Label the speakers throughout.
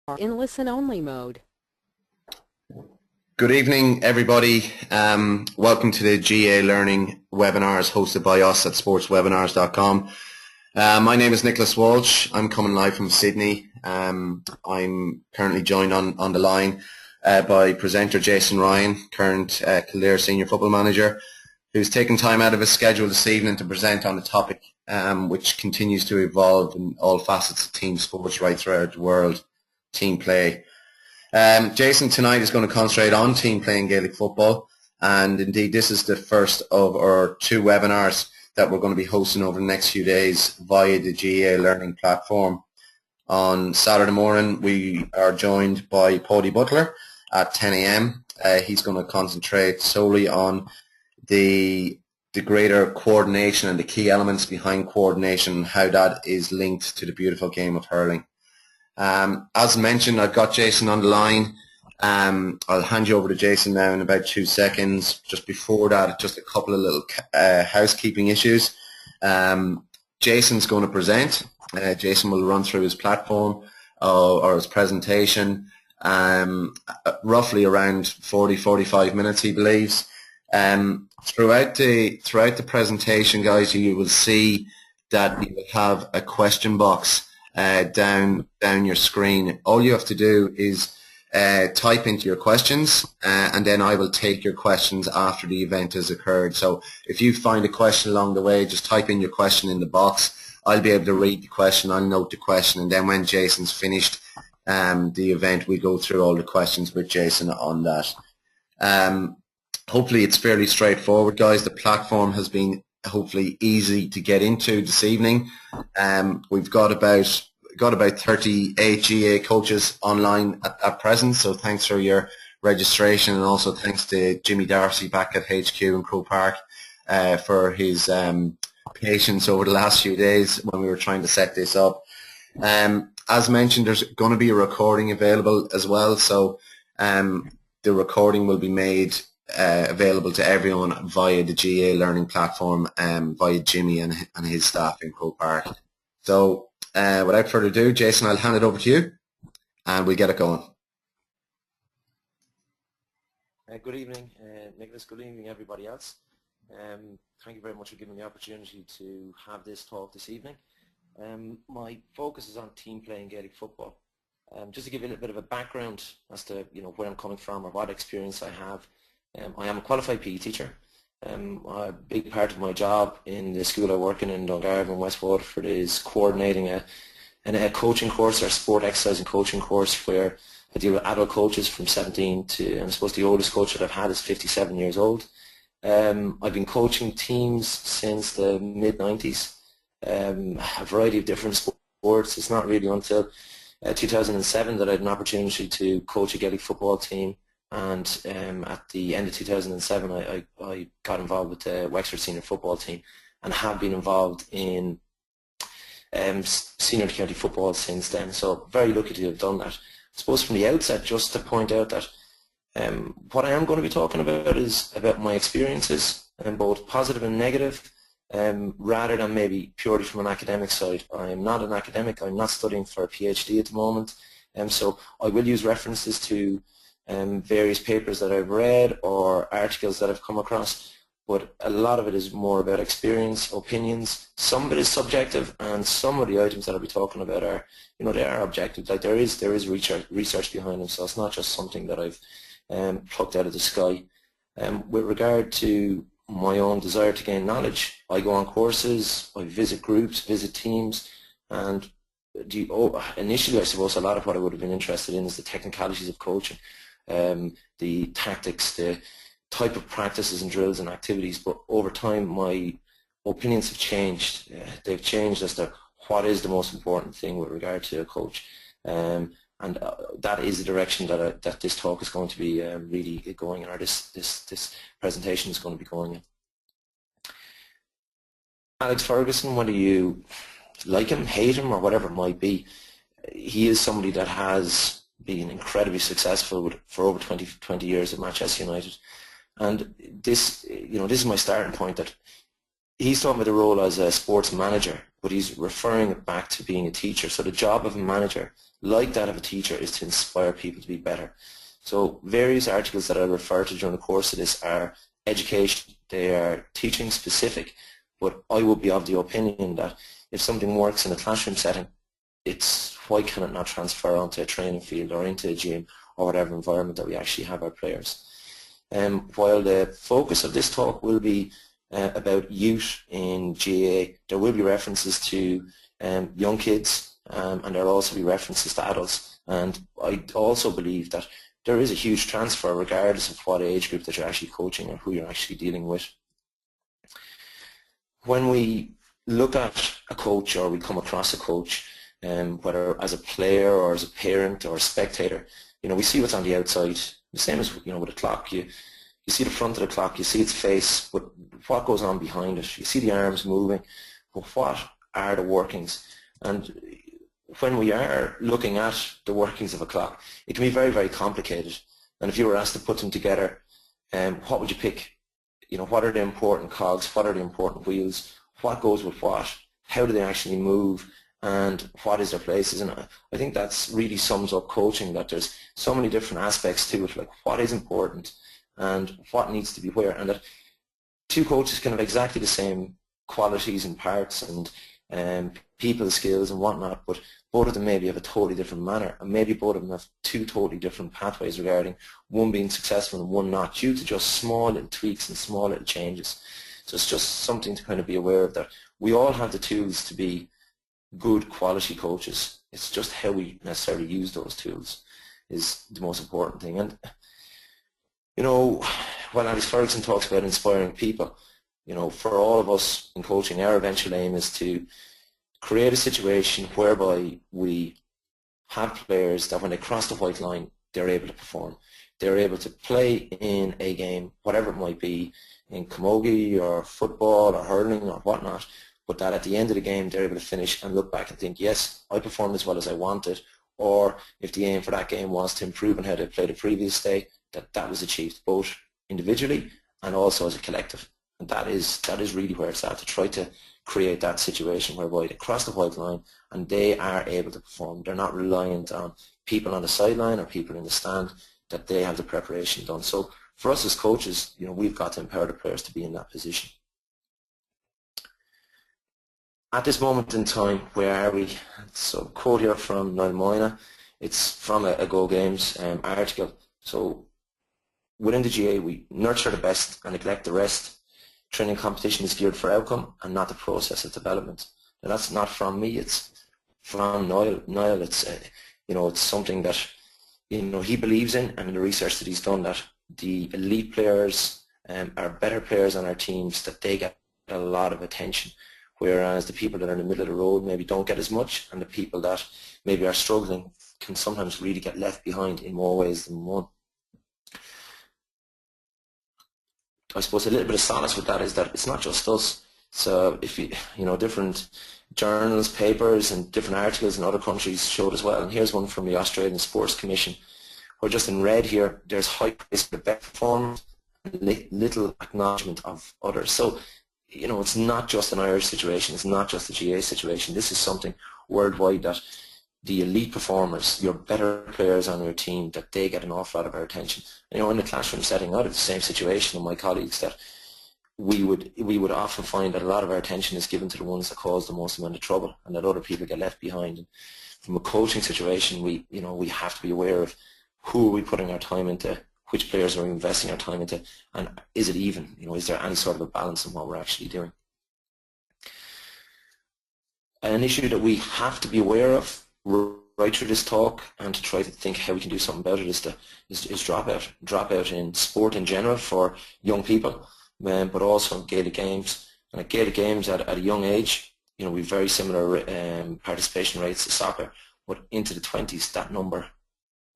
Speaker 1: are in listen-only mode.
Speaker 2: Good evening, everybody. Welcome to the GAALearning webinars hosted by us at sportswebinars.com. My name is Nicholas Walsh. I'm coming live from Sydney. I'm currently joined on the line by presenter Jason Ryan, current GAALear Senior Football Manager, who's taken time out of his schedule this evening to present on a topic which continues to evolve in all facets of team sports right throughout the world, team play. Jason tonight is going to concentrate on team playing Gaelic football, and indeed this is the first of our two webinars that we're going to be hosting over the next few days via the GAALearning platform. On Saturday morning we are joined by Paddy Butler at 10 a.m. He's going to concentrate solely on the greater coordination and the key elements behind coordination and how that is linked to the beautiful game of hurling. As mentioned, I've got Jason on the line. I'll hand you over to Jason now in about 2 seconds. Just before that, just a couple of little housekeeping issues. Jason's going to present. Jason will run through his platform or his presentation, roughly around 40-45 minutes, he believes. Throughout the presentation, guys, you will see that you will have a question box down your screen. All you have to do is type into your questions, and then I will take your questions after the event has occurred. So if you find a question along the way, just type in your question in the box. I'll be able to read the question, I'll note the question, and then when Jason's finished the event, we go through all the questions with Jason on that. Hopefully it's fairly straightforward, guys. The platform has been hopefully easy to get into this evening. We've got about 38 GA coaches online at present, so thanks for your registration, and also thanks to Jimmy Darcy back at HQ in Croke Park for his patience over the last few days when we were trying to set this up. As mentioned, there's going to be a recording available as well, so the recording will be made available to everyone via the GAALearning platform, via Jimmy and his staff in Croke Park. So without further ado, Jason, I'll hand it over to you and we'll get it going.
Speaker 3: Good evening, Nicholas. Good evening, everybody else. Thank you very much for giving me the opportunity to have this talk this evening. My focus is on team playing Gaelic football. Just to give you a little bit of a background as to where I'm coming from or what experience I have. I am a qualified PE teacher. A big part of my job in the school I work in Dungarvan and West Waterford is coordinating a coaching course, or sport exercise and coaching course, where I deal with adult coaches from 17 to, I suppose the oldest coach that I've had is 57 years old. I've been coaching teams since the mid-90s, a variety of different sports. It's not really until 2007 that I had an opportunity to coach a Gaelic football team. And at the end of 2007, I got involved with the Wexford senior football team and have been involved in senior county football since then. So very lucky to have done that. I suppose from the outset, just to point out that what I am going to be talking about is about my experiences, both positive and negative, rather than maybe purely from an academic side. I am not an academic. I'm not studying for a PhD at the moment, so I will use references to various papers that I've read or articles that I've come across, but a lot of it is more about experience, opinions. Some of it is subjective, and some of the items that I'll be talking about are, they are objective. Like there is research behind them, so it's not just something that I've plucked out of the sky. With regard to my own desire to gain knowledge, I go on courses, I visit groups, visit teams, and initially I suppose a lot of what I would have been interested in is the technicalities of coaching. The tactics, the type of practices and drills and activities, but over time my opinions have changed. They've changed as to what is the most important thing with regard to a coach, and that is the direction that this talk is going to be really going in, or this presentation is going to be going in. Alex Ferguson, whether you like him, hate him, or whatever it might be, he is somebody that has been incredibly successful for over 20 years at Manchester United, and this is my starting point, that he's talking about the role as a sports manager, but he's referring it back to being a teacher. So the job of a manager like that of a teacher is to inspire people to be better. So various articles that I refer to during the course of this are education. They are teaching specific, but I would be of the opinion that if something works in a classroom setting, why can it not transfer onto a training field or into a gym or whatever environment that we actually have our players. While the focus of this talk will be about youth in GAA, there will be references to young kids, and there will also be references to adults. And I also believe that there is a huge transfer regardless of what age group that you're actually coaching or who you're actually dealing with. When we look at a coach or we come across a coach, whether as a player or as a parent or a spectator, we see what's on the outside. The same as with a clock. You see the front of the clock, you see its face, but what goes on behind it? You see the arms moving, but what are the workings? And when we are looking at the workings of a clock, it can be very, very complicated. And if you were asked to put them together, what would you pick? What are the important cogs? What are the important wheels? What goes with what? How do they actually move? And what is their places? And I think that's really sums up coaching, that there's so many different aspects to it, like what is important and what needs to be where, and that two coaches can have exactly the same qualities and parts and people skills and whatnot, but both of them maybe have a totally different manner, and maybe both of them have two totally different pathways regarding one being successful and one not, due to just small little tweaks and small little changes. So it's just something to kind of be aware of, that we all have the tools to be good quality coaches. It's just how we necessarily use those tools is the most important thing. And when Alex Ferguson talks about inspiring people, for all of us in coaching, our eventual aim is to create a situation whereby we have players that when they cross the white line, they're able to perform. They're able to play in a game, whatever it might be, in camogie or football or hurling or whatnot, but that at the end of the game they're able to finish and look back and think, yes, I performed as well as I wanted, or if the aim for that game was to improve on how they played the previous day, that was achieved both individually and also as a collective. And that is really where it's at, to try to create that situation whereby they cross the white line and they are able to perform. They're not reliant on people on the sideline or people in the stand, that they have the preparation done. So for us as coaches, we've got to empower the players to be in that position. At this moment in time, where are we? So quote here from Niall Moyna. It's from a Go Games article. So within the GA, we nurture the best and neglect the rest. Training competition is geared for outcome and not the process of development. And that's not from me, it's from Niall. Niall, it's something that he believes in, and in the research that he's done, that the elite players are better players on our teams, that they get a lot of attention, whereas the people that are in the middle of the road maybe don't get as much, and the people that maybe are struggling can sometimes really get left behind in more ways than one. I suppose a little bit of solace with that is that it's not just us. So if different journals, papers and different articles in other countries showed as well. And here's one from the Australian Sports Commission, where just in red here, there's high praise for the best performance and little acknowledgement of others. So, it's not just an Irish situation, it's not just a GA situation. This is something worldwide, that the elite performers, your better players on your team, that they get an awful lot of our attention. In the classroom setting, I have the same situation with my colleagues, that we would often find that a lot of our attention is given to the ones that cause the most amount of trouble, and that other people get left behind. And from a coaching situation, we have to be aware of who are we putting our time into, which players are we investing our time into, and is it even? Is there any sort of a balance in what we're actually doing? An issue that we have to be aware of right through this talk, and to try to think how we can do something about it, is dropout. Dropout in sport in general for young people, but also in Gaelic games. And at Gaelic games at a young age, we have very similar participation rates to soccer, but into the 20s that number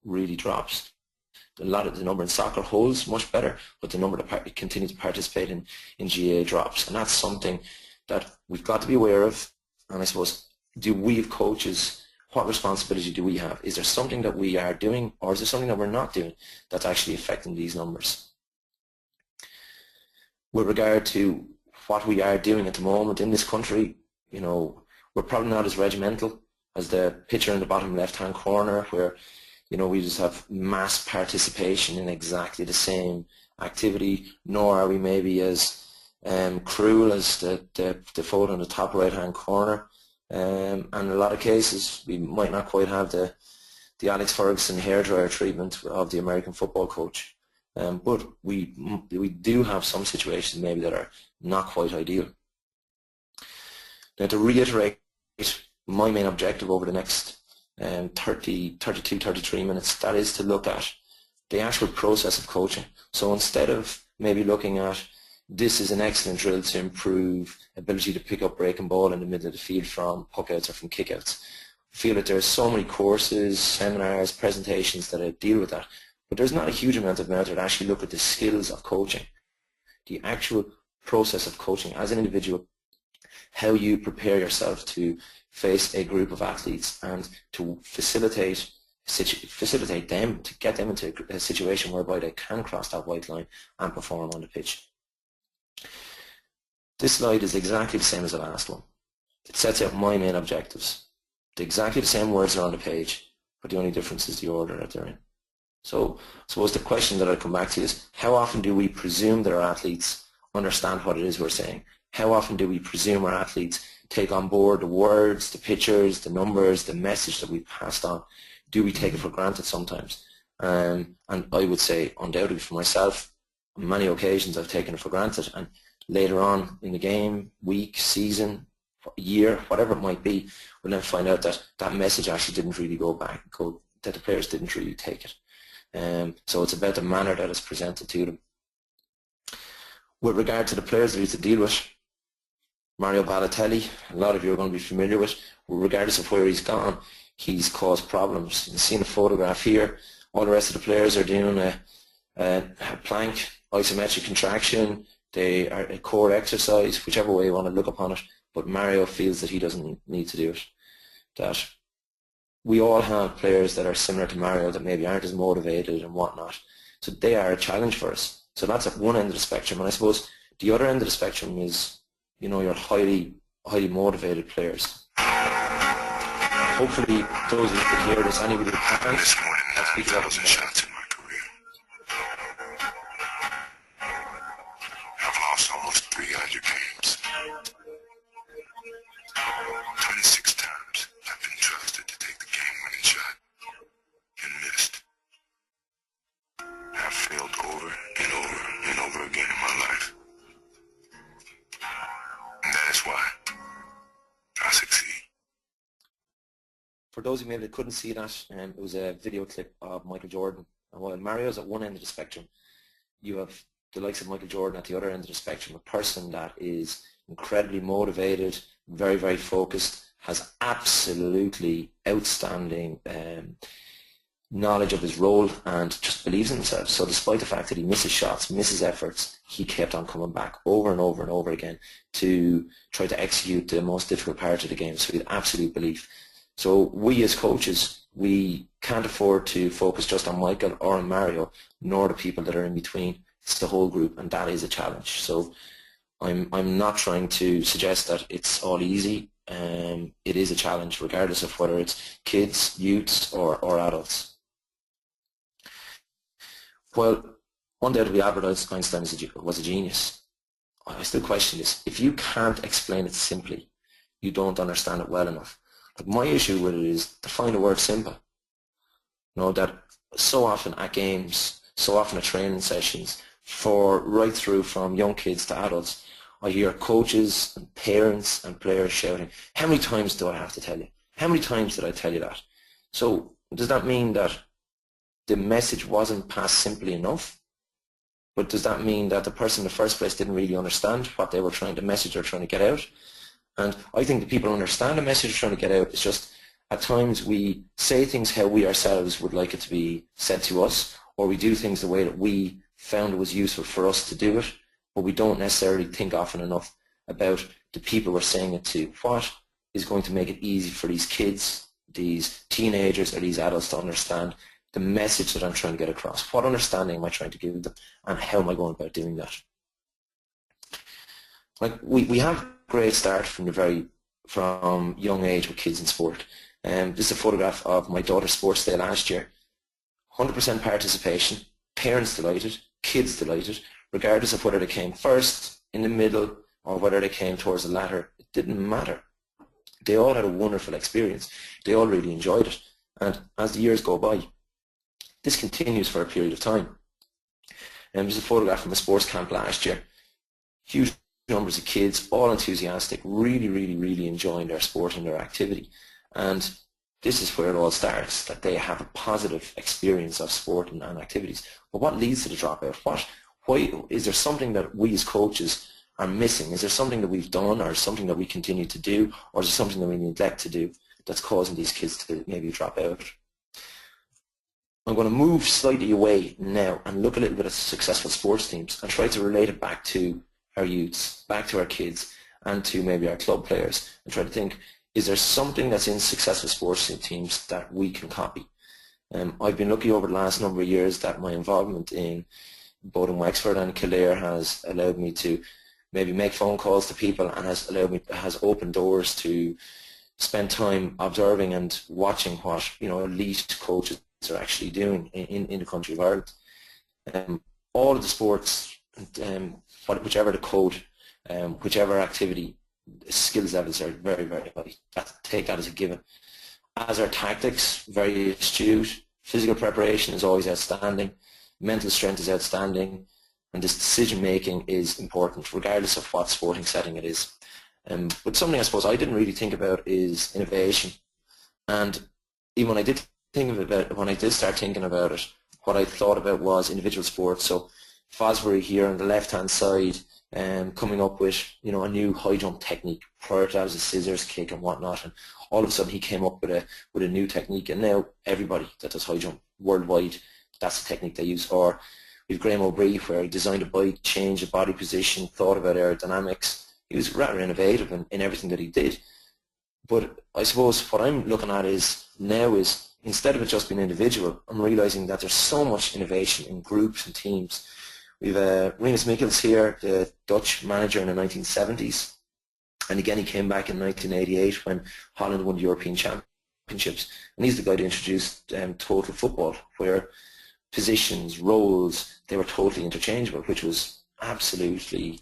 Speaker 3: really drops. A lot of the number in soccer holds much better, but the number that continue to participate in GA drops. And that's something that we've got to be aware of. And I suppose, do we as coaches, what responsibility do we have? Is there something that we are doing, or is there something that we're not doing that's actually affecting these numbers? With regard to what we are doing at the moment in this country, we're probably not as regimental as the picture in the bottom left-hand corner, where we just have mass participation in exactly the same activity, nor are we maybe as cruel as the photo in the top right-hand corner. And in a lot of cases, we might not quite have the Alex Ferguson hairdryer treatment of the American football coach. But we do have some situations maybe that are not quite ideal. Now, to reiterate my main objective over the next 32, 33 minutes, that is to look at the actual process of coaching. So instead of maybe looking at this is an excellent drill to improve ability to pick up breaking ball in the middle of the field from puckouts or from kickouts, I feel that there's so many courses, seminars, presentations that deal with that, but there's not a huge amount of them out there that actually look at the skills of coaching, the actual process of coaching as an individual, how you prepare yourself to face a group of athletes and to facilitate them, to get them into a situation whereby they can cross that white line and perform on the pitch. This slide is exactly the same as the last one. It sets out my main objectives. Exactly the same words are on the page, but the only difference is the order that they're in. So I suppose the question that I come back to is, how often do we presume that our athletes understand what it is we're saying? How often do we presume our athletes take on board the words, the pictures, the numbers, the message that we've passed on? Do we take it for granted sometimes? And I would say, undoubtedly for myself, on many occasions I've taken it for granted, and later on in the game, week, season, year, whatever it might be, we'll then find out that that message actually didn't really that the players didn't really take it. So it's about the manner that is presented to them. With regard to the players that we have to deal with, Mario Balotelli, a lot of you are going to be familiar with, regardless of where he's gone, he's caused problems. You can see in the photograph here, all the rest of the players are doing a plank, isometric contraction, they are a core exercise, whichever way you want to look upon it, but Mario feels that he doesn't need to do it. That we all have players that are similar to Mario that maybe aren't as motivated and whatnot, so they are a challenge for us. So that's at one end of the spectrum, and I suppose the other end of the spectrum is, your highly motivated players. Hopefully those who can hear this, anybody who can't, I'll speak about it.
Speaker 1: Shots in my career. I've lost almost 300 games. 26 times I've been trusted to take the game-winning shot and missed. I've failed over and over and over again in my life. And that is why I succeed.
Speaker 3: For those of you maybe that couldn't see that, it was a video clip of Michael Jordan. And while Mario's at one end of the spectrum, you have the likes of Michael Jordan at the other end of the spectrum, a person that is incredibly motivated, very, very focused, has absolutely outstanding knowledge of his role and just believes in himself. So despite the fact that he misses shots, misses efforts, he kept on coming back over and over and over again to try to execute the most difficult part of the game. So he had absolute belief. So we as coaches, we can't afford to focus just on Michael or on Mario, nor the people that are in between. It's the whole group, and that is a challenge. So I'm not trying to suggest that it's all easy. It is a challenge, regardless of whether it's kids, youths, or adults. Well, undoubtedly Albert Einstein was a genius. I still question this. If you can't explain it simply, you don't understand it well enough. Like, my issue with it is define the word simple. That so often at games, so often at training sessions, right through from young kids to adults, I hear coaches and parents and players shouting, how many times do I have to tell you? How many times did I tell you that? So does that mean that the message wasn't passed simply enough? But does that mean that the person in the first place didn't really understand what they were trying to message or trying to get out? And I think that people understand the message they're trying to get out. It's just at times we say things how we ourselves would like it to be said to us, or we do things the way that we found it was useful for us to do it, but we don't necessarily think often enough about the people we're saying it to. What is going to make it easy for these kids, these teenagers, or these adults to understand the message that I'm trying to get across? What understanding am I trying to give them, and how am I going about doing that? Like, we have a great start from young age with kids in sport. This is a photograph of my daughter's sports day last year. 100% participation, parents delighted, kids delighted, regardless of whether they came first, in the middle, or whether they came towards the latter. It didn't matter. They all had a wonderful experience. They all really enjoyed it. And as the years go by, this continues for a period of time. There's a photograph from a sports camp last year. Huge numbers of kids, all enthusiastic, really enjoying their sport and their activity. And this is where it all starts, that they have a positive experience of sport and activities. But what leads to the dropout? Why is there something that we as coaches are missing? Is there something that we've done, or something that we continue to do, or is there something that we neglect to do that's causing these kids to maybe drop out? I'm going to move slightly away now and look a little bit at successful sports teams and try to relate it back to our youths, back to our kids, and to maybe our club players, and try to think, is there something that's in successful sports teams that we can copy? I've been lucky over the last number of years that my involvement in both in Wexford and Kildare has allowed me to maybe make phone calls to people, and has opened doors to spend time observing and watching what elite coaches are actually doing in the country of Ireland. All of the sports, whichever the code, whichever activity, skills levels are very high. Take that as a given. As are tactics, very astute. Physical preparation is always outstanding. Mental strength is outstanding. And this decision making is important, regardless of what sporting setting it is. But something I suppose I didn't really think about is innovation. And even when I did start thinking about it, what I thought about was individual sports. So Fosbury here on the left-hand side, coming up with a new high jump technique. Prior to that was a scissors kick and whatnot, and all of a sudden he came up with a new technique, and now everybody that does high jump worldwide, that's the technique they use. Or with Graham O'Brien, where he designed a bike, changed the body position, thought about aerodynamics. He was rather innovative in everything that he did. But I suppose what I'm looking at is instead of it just being individual, I'm realizing that there's so much innovation in groups and teams. We've Rinus Michels here, the Dutch manager in the 1970s, and again he came back in 1988 when Holland won the European Championships, and he's the guy that introduced total football, where positions, roles, they were totally interchangeable, which was absolutely,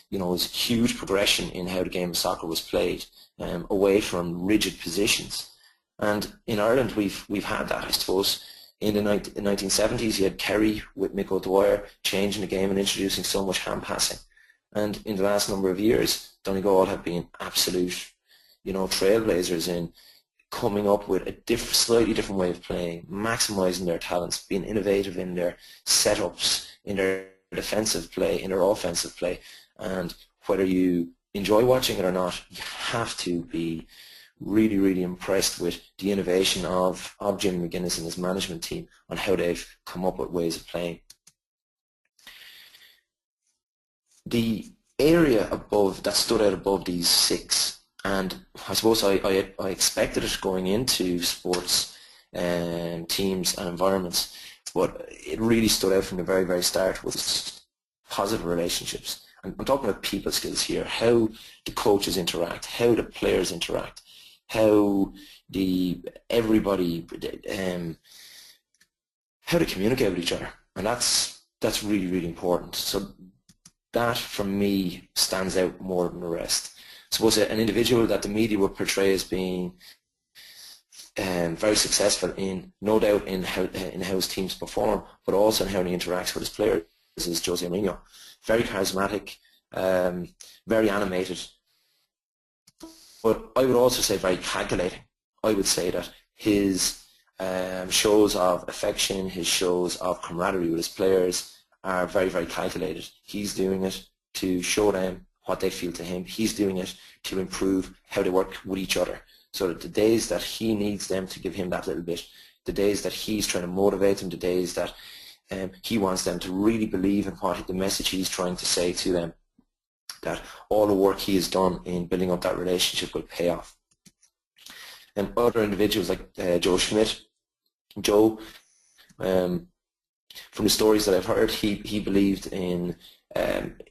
Speaker 3: it was a huge progression in how the game of soccer was played, away from rigid positions. And in Ireland we've had that, I suppose. In the 1970s, you had Kerry with Mick O'Dwyer changing the game and introducing so much hand passing. And in the last number of years, Donegal have been absolute, trailblazers in coming up with a slightly different way of playing, maximising their talents, being innovative in their setups, in their defensive play, in their offensive play. And whether you enjoy watching it or not, you have to be really impressed with the innovation of Jim McGuinness and his management team on how they've come up with ways of playing. The area that stood out above these six, and I suppose I expected it going into sports teams and environments, but it really stood out from the very start, was positive relationships. And I'm talking about people skills here, how the coaches interact, how the players interact, how everybody how to communicate with each other, and that's really important. So that for me stands out more than the rest. I suppose an individual that the media would portray as being very successful in, no doubt, in how his teams perform, but also in how he interacts with his players, is Jose Mourinho. Very charismatic, very animated. But I would also say very calculating. I would say that his shows of affection, his shows of camaraderie with his players are very calculated. He's doing it to show them what they feel to him. He's doing it to improve how they work with each other. So that the days that he needs them to give him that little bit, the days that he's trying to motivate them, the days that he wants them to really believe in what the message he's trying to say to them, that all the work he has done in building up that relationship will pay off. And other individuals like Joe Schmidt, from the stories that I've heard, he believed in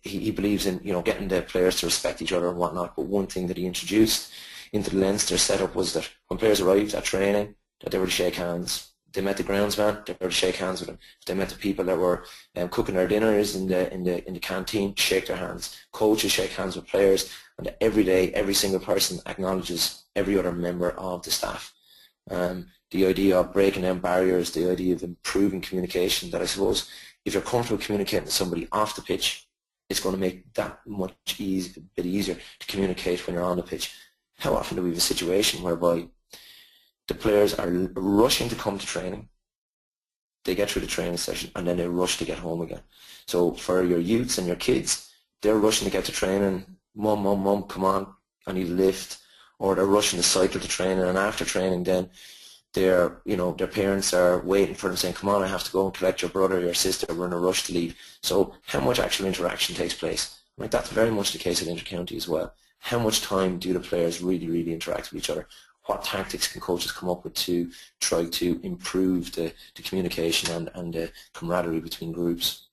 Speaker 3: he believes in getting the players to respect each other and whatnot. But one thing that he introduced into the Leinster setup was that when players arrived at training, that they were to shake hands. They met the groundsman, they were to shake hands with them. If they met the people that were cooking their dinners in the canteen, shake their hands. Coaches shake hands with players, and every day, every single person acknowledges every other member of the staff. The idea of breaking down barriers, the idea of improving communication, that I suppose if you're comfortable communicating with somebody off the pitch, it's going to make that much bit easier to communicate when you're on the pitch. How often do we have a situation whereby the players are rushing to come to training, they get through the training session, and then they rush to get home again. So for your youths and your kids, they're rushing to get to training, mum, come on, I need a lift, or they're rushing to cycle to training, and after training then their parents are waiting for them saying, come on, I have to go and collect your brother or your sister, we're in a rush to leave. So how much actual interaction takes place? Like, that's very much the case at Intercounty as well. How much time do the players really interact with each other? What tactics can coaches come up with to try to improve the communication and the camaraderie between groups?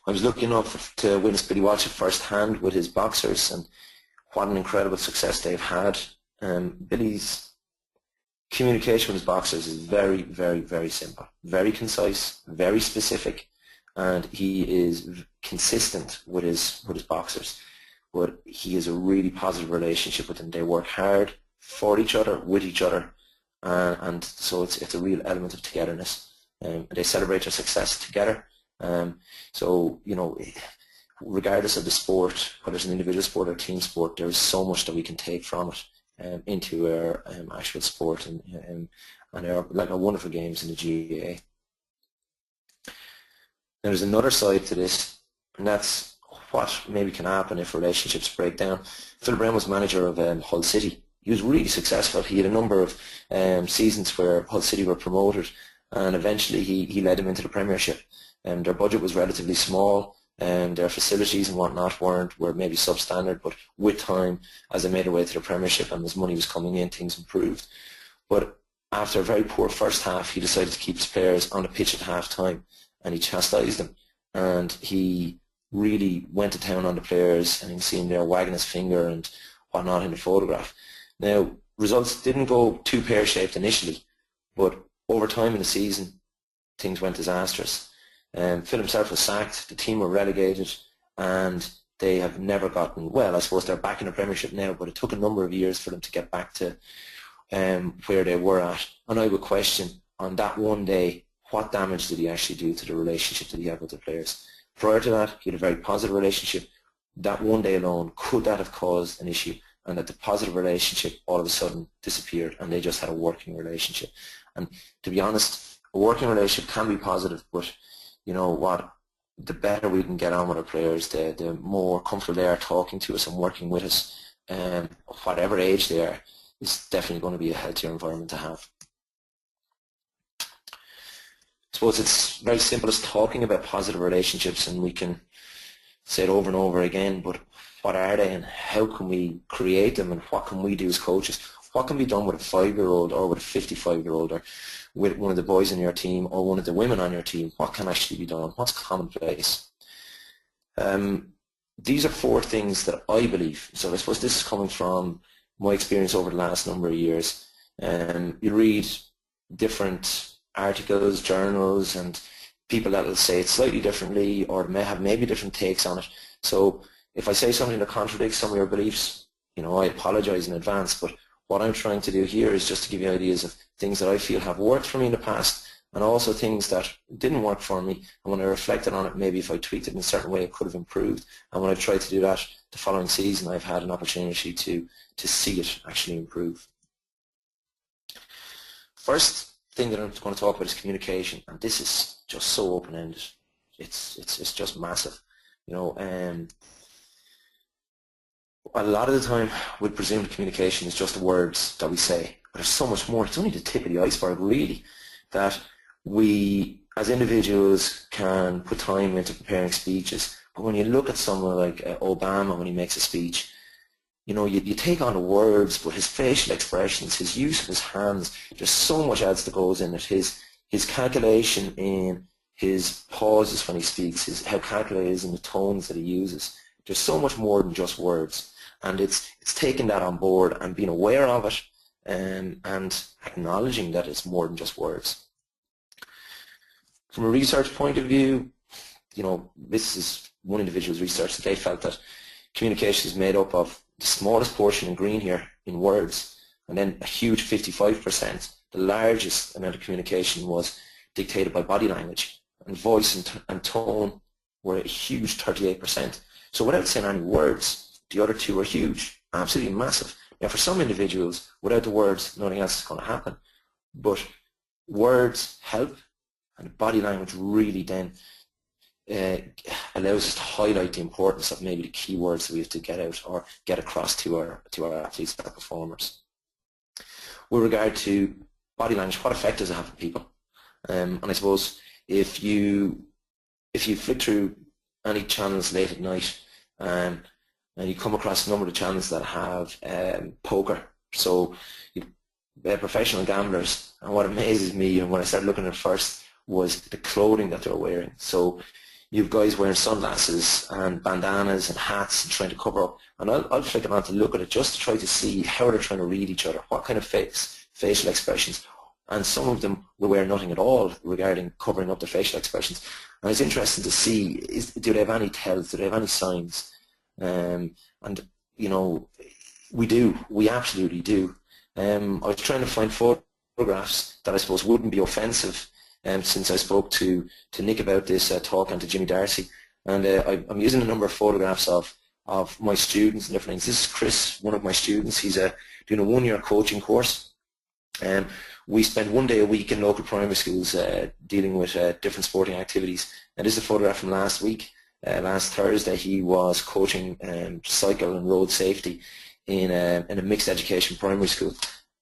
Speaker 3: I was lucky enough to witness Billy Walsh at first hand with his boxers, and what an incredible success they've had. Billy's communication with his boxers is very simple, very concise, very specific, and he is consistent with his boxers. But he has a really positive relationship with them. They work hard for each other, with each other, and so it's a real element of togetherness. They celebrate their success together. So, regardless of the sport, whether it's an individual sport or team sport, there is so much that we can take from it into our actual sport, and our like our wonderful games in the GAA. Now, there's another side to this, and that's what maybe can happen if relationships break down. Phil Brown was manager of Hull City. He was really successful. He had a number of seasons where Hull City were promoted, and eventually he led them into the Premiership. Their budget was relatively small, and their facilities and whatnot were maybe substandard, but with time, as they made their way to the Premiership and as money was coming in, things improved. But after a very poor first half, he decided to keep his players on the pitch at half-time, and he chastised them, and he really went to town on the players, and you can see him there wagging his finger and whatnot in the photograph. Now, results didn't go too pear-shaped initially, but over time in the season, things went disastrous. Phil himself was sacked, the team were relegated, and they have never gotten, well, I suppose they're back in the Premiership now, but it took a number of years for them to get back to where they were at. And I would question, on that one day, what damage did he actually do to the relationship that he had with the players? Prior to that, he had a very positive relationship. That one day alone, could that have caused an issue? And that the positive relationship all of a sudden disappeared, and they just had a working relationship. And to be honest, a working relationship can be positive, but you know what? The better we can get on with our players, the more comfortable they are talking to us and working with us, whatever age they are, is definitely going to be a healthier environment to have. I suppose it's very simple as talking about positive relationships, and we can say it over and over again, but what are they and how can we create them, and what can we do as coaches? What can be done with a 5-year-old or with a 55-year-old or with one of the boys in your team or one of the women on your team? What can actually be done? What's commonplace? These are 4 things that I believe. So I suppose this is coming from my experience over the last number of years. You read different articles, journals, and people that will say it slightly differently or may have maybe different takes on it. So if I say something that contradicts some of your beliefs, I apologize in advance, but what I'm trying to do here is just to give you ideas of things that I feel have worked for me in the past, and also things that didn't work for me, and when I reflected on it, maybe if I tweaked it in a certain way, it could have improved. And when I tried to do that the following season, I've had an opportunity to see it actually improve. First thing that I'm going to talk about is communication, and this is just so open-ended. It's just massive. A lot of the time we presume communication is just the words that we say, but there's so much more. It's only the tip of the iceberg, really, that we as individuals can put time into preparing speeches. But when you look at someone like Obama when he makes a speech, you take on the words, but his facial expressions, his use of his hands, there's so much else that goes in it. His calculation in his pauses when he speaks, how calculated is in the tones that he uses. There's so much more than just words. And it's taking that on board and being aware of it, and acknowledging that it's more than just words. From a research point of view, this is one individual's research that they felt that communication is made up of the smallest portion in green here in words, and then a huge 55%. The largest amount of communication was dictated by body language, and voice and tone were a huge 38%. So without saying any words, the other two are huge, absolutely massive. Now for some individuals, without the words, nothing else is going to happen. But words help, and body language really then allows us to highlight the importance of maybe the key words that we have to get out or get across to our athletes, our performers. With regard to body language, what effect does it have on people? And I suppose if you flick through any channels late at night, and you come across a number of channels that have poker, so professional gamblers, and what amazes me, and when I started looking at it first, was the clothing that they were wearing. So you've guys wearing sunglasses and bandanas and hats and trying to cover up, and I'll flick it on to look at it just to try to see how they're trying to read each other, what kind of facial expressions, and some of them will wear nothing at all regarding covering up their facial expressions. And it's interesting to see, do they have any tells, do they have any signs? And we absolutely do. I was trying to find photographs that I suppose wouldn't be offensive, since I spoke to Nick about this talk and to Jimmy Darcy, and I'm using a number of photographs of my students and different things. This is Chris, one of my students. He's doing a one-year coaching course. We spend one day a week in local primary schools dealing with different sporting activities. And this is a photograph from last week. Last Thursday he was coaching cycle and road safety in a mixed education primary school.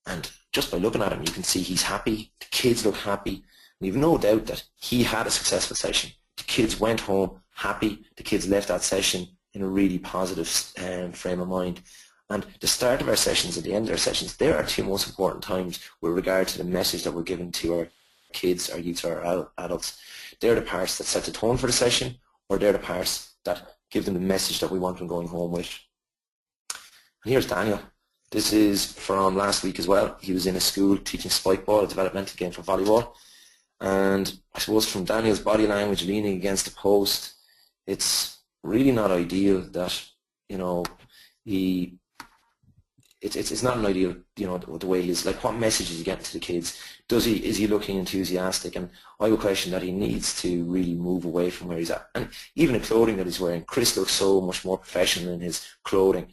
Speaker 3: And just by looking at him, you can see he's happy. The kids look happy. And you've no doubt that he had a successful session. The kids went home happy. The kids left that session in a really positive frame of mind. And the start of our sessions and the end of our sessions, they are our two most important times with regard to the message that we're giving to our kids, our youth, our adults. They're the parts that set the tone for the session, or they're the parts that give them the message that we want them going home with. And here's Daniel. This is from last week as well. He was in a school teaching spike ball, a developmental game for volleyball. And I suppose from Daniel's body language leaning against the post, it's really not ideal that, it's not an ideal, the way he is. Like, what message is he getting to the kids? Is he looking enthusiastic? And I would question that he needs to really move away from where he's at. And even the clothing that he's wearing, Chris looks so much more professional in his clothing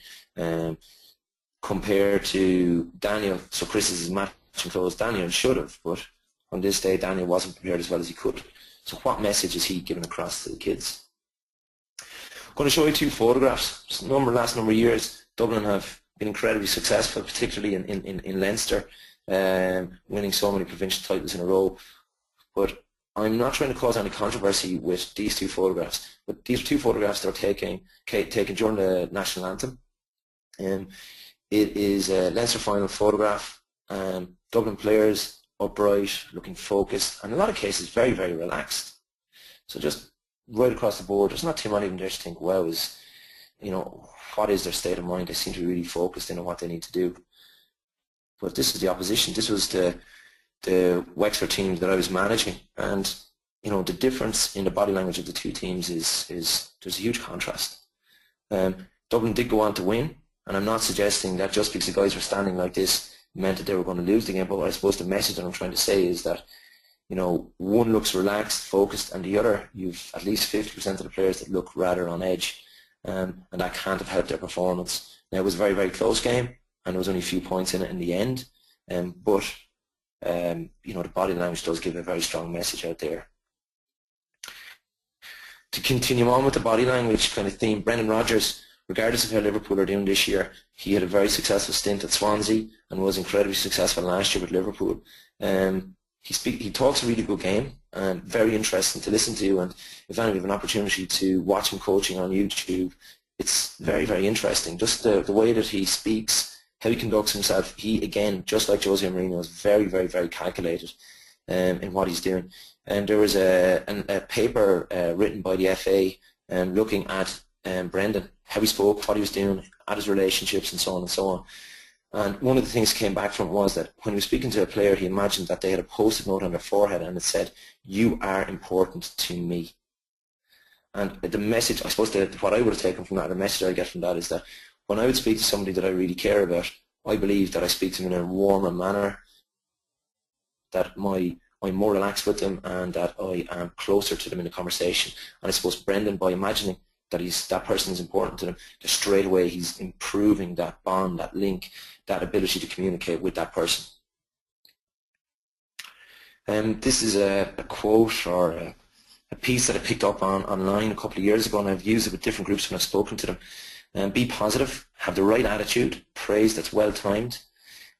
Speaker 3: compared to Daniel. So Chris is matching clothes. Daniel should have, but on this day Daniel wasn't prepared as well as he could. So what message is he giving across to the kids? I'm going to show you two photographs. Last number of years, Dublin have been incredibly successful, particularly in Leinster, winning so many provincial titles in a row. But I'm not trying to cause any controversy with these two photographs. But these two photographs that are taken during the national anthem. It is a Leinster final photograph. Dublin players upright, looking focused, and in a lot of cases very, very relaxed. So just right across the board, there's not too many of them there to think, wow, what is their state of mind? They seem to be really focused in on what they need to do. But this is the opposition. This was the Wexford team that I was managing, and the difference in the body language of the two teams is there's a huge contrast. Dublin did go on to win, and I'm not suggesting that just because the guys were standing like this meant that they were going to lose the game, but I suppose the message that I'm trying to say is that one looks relaxed, focused, and the other, you've at least 50% of the players that look rather on edge. And that can't have helped their performance. Now, it was a very, very close game, and there was only a few points in it in the end, but the body language does give a very strong message out there. To continue on with the body language kind of theme, Brendan Rodgers, regardless of how Liverpool are doing this year, he had a very successful stint at Swansea and was incredibly successful last year with Liverpool. He talks a really good game, and very interesting to listen to, and if any of you have an opportunity to watch him coaching on YouTube, it's very, very interesting. Just the way that he speaks, how he conducts himself. He, again, just like Jose Mourinho, is very, very, very calculated in what he's doing. And there was a paper written by the FA looking at Brendan, how he spoke, what he was doing, at his relationships and so on and so on. And one of the things that came back from it was that when he was speaking to a player, he imagined that they had a post-it note on their forehead and it said, "You are important to me." And the message, I suppose that what I would have taken from that, the message I get from that is that when I would speak to somebody that I really care about, I believe that I speak to them in a warmer manner, that I'm more relaxed with them and that I am closer to them in the conversation. And I suppose Brendan, by imagining that that person is important to them, that straight away he's improving that bond, that link, that ability to communicate with that person. This is a quote or a piece that I picked up online a couple of years ago, and I've used it with different groups when I've spoken to them. Be positive, have the right attitude, praise that's well timed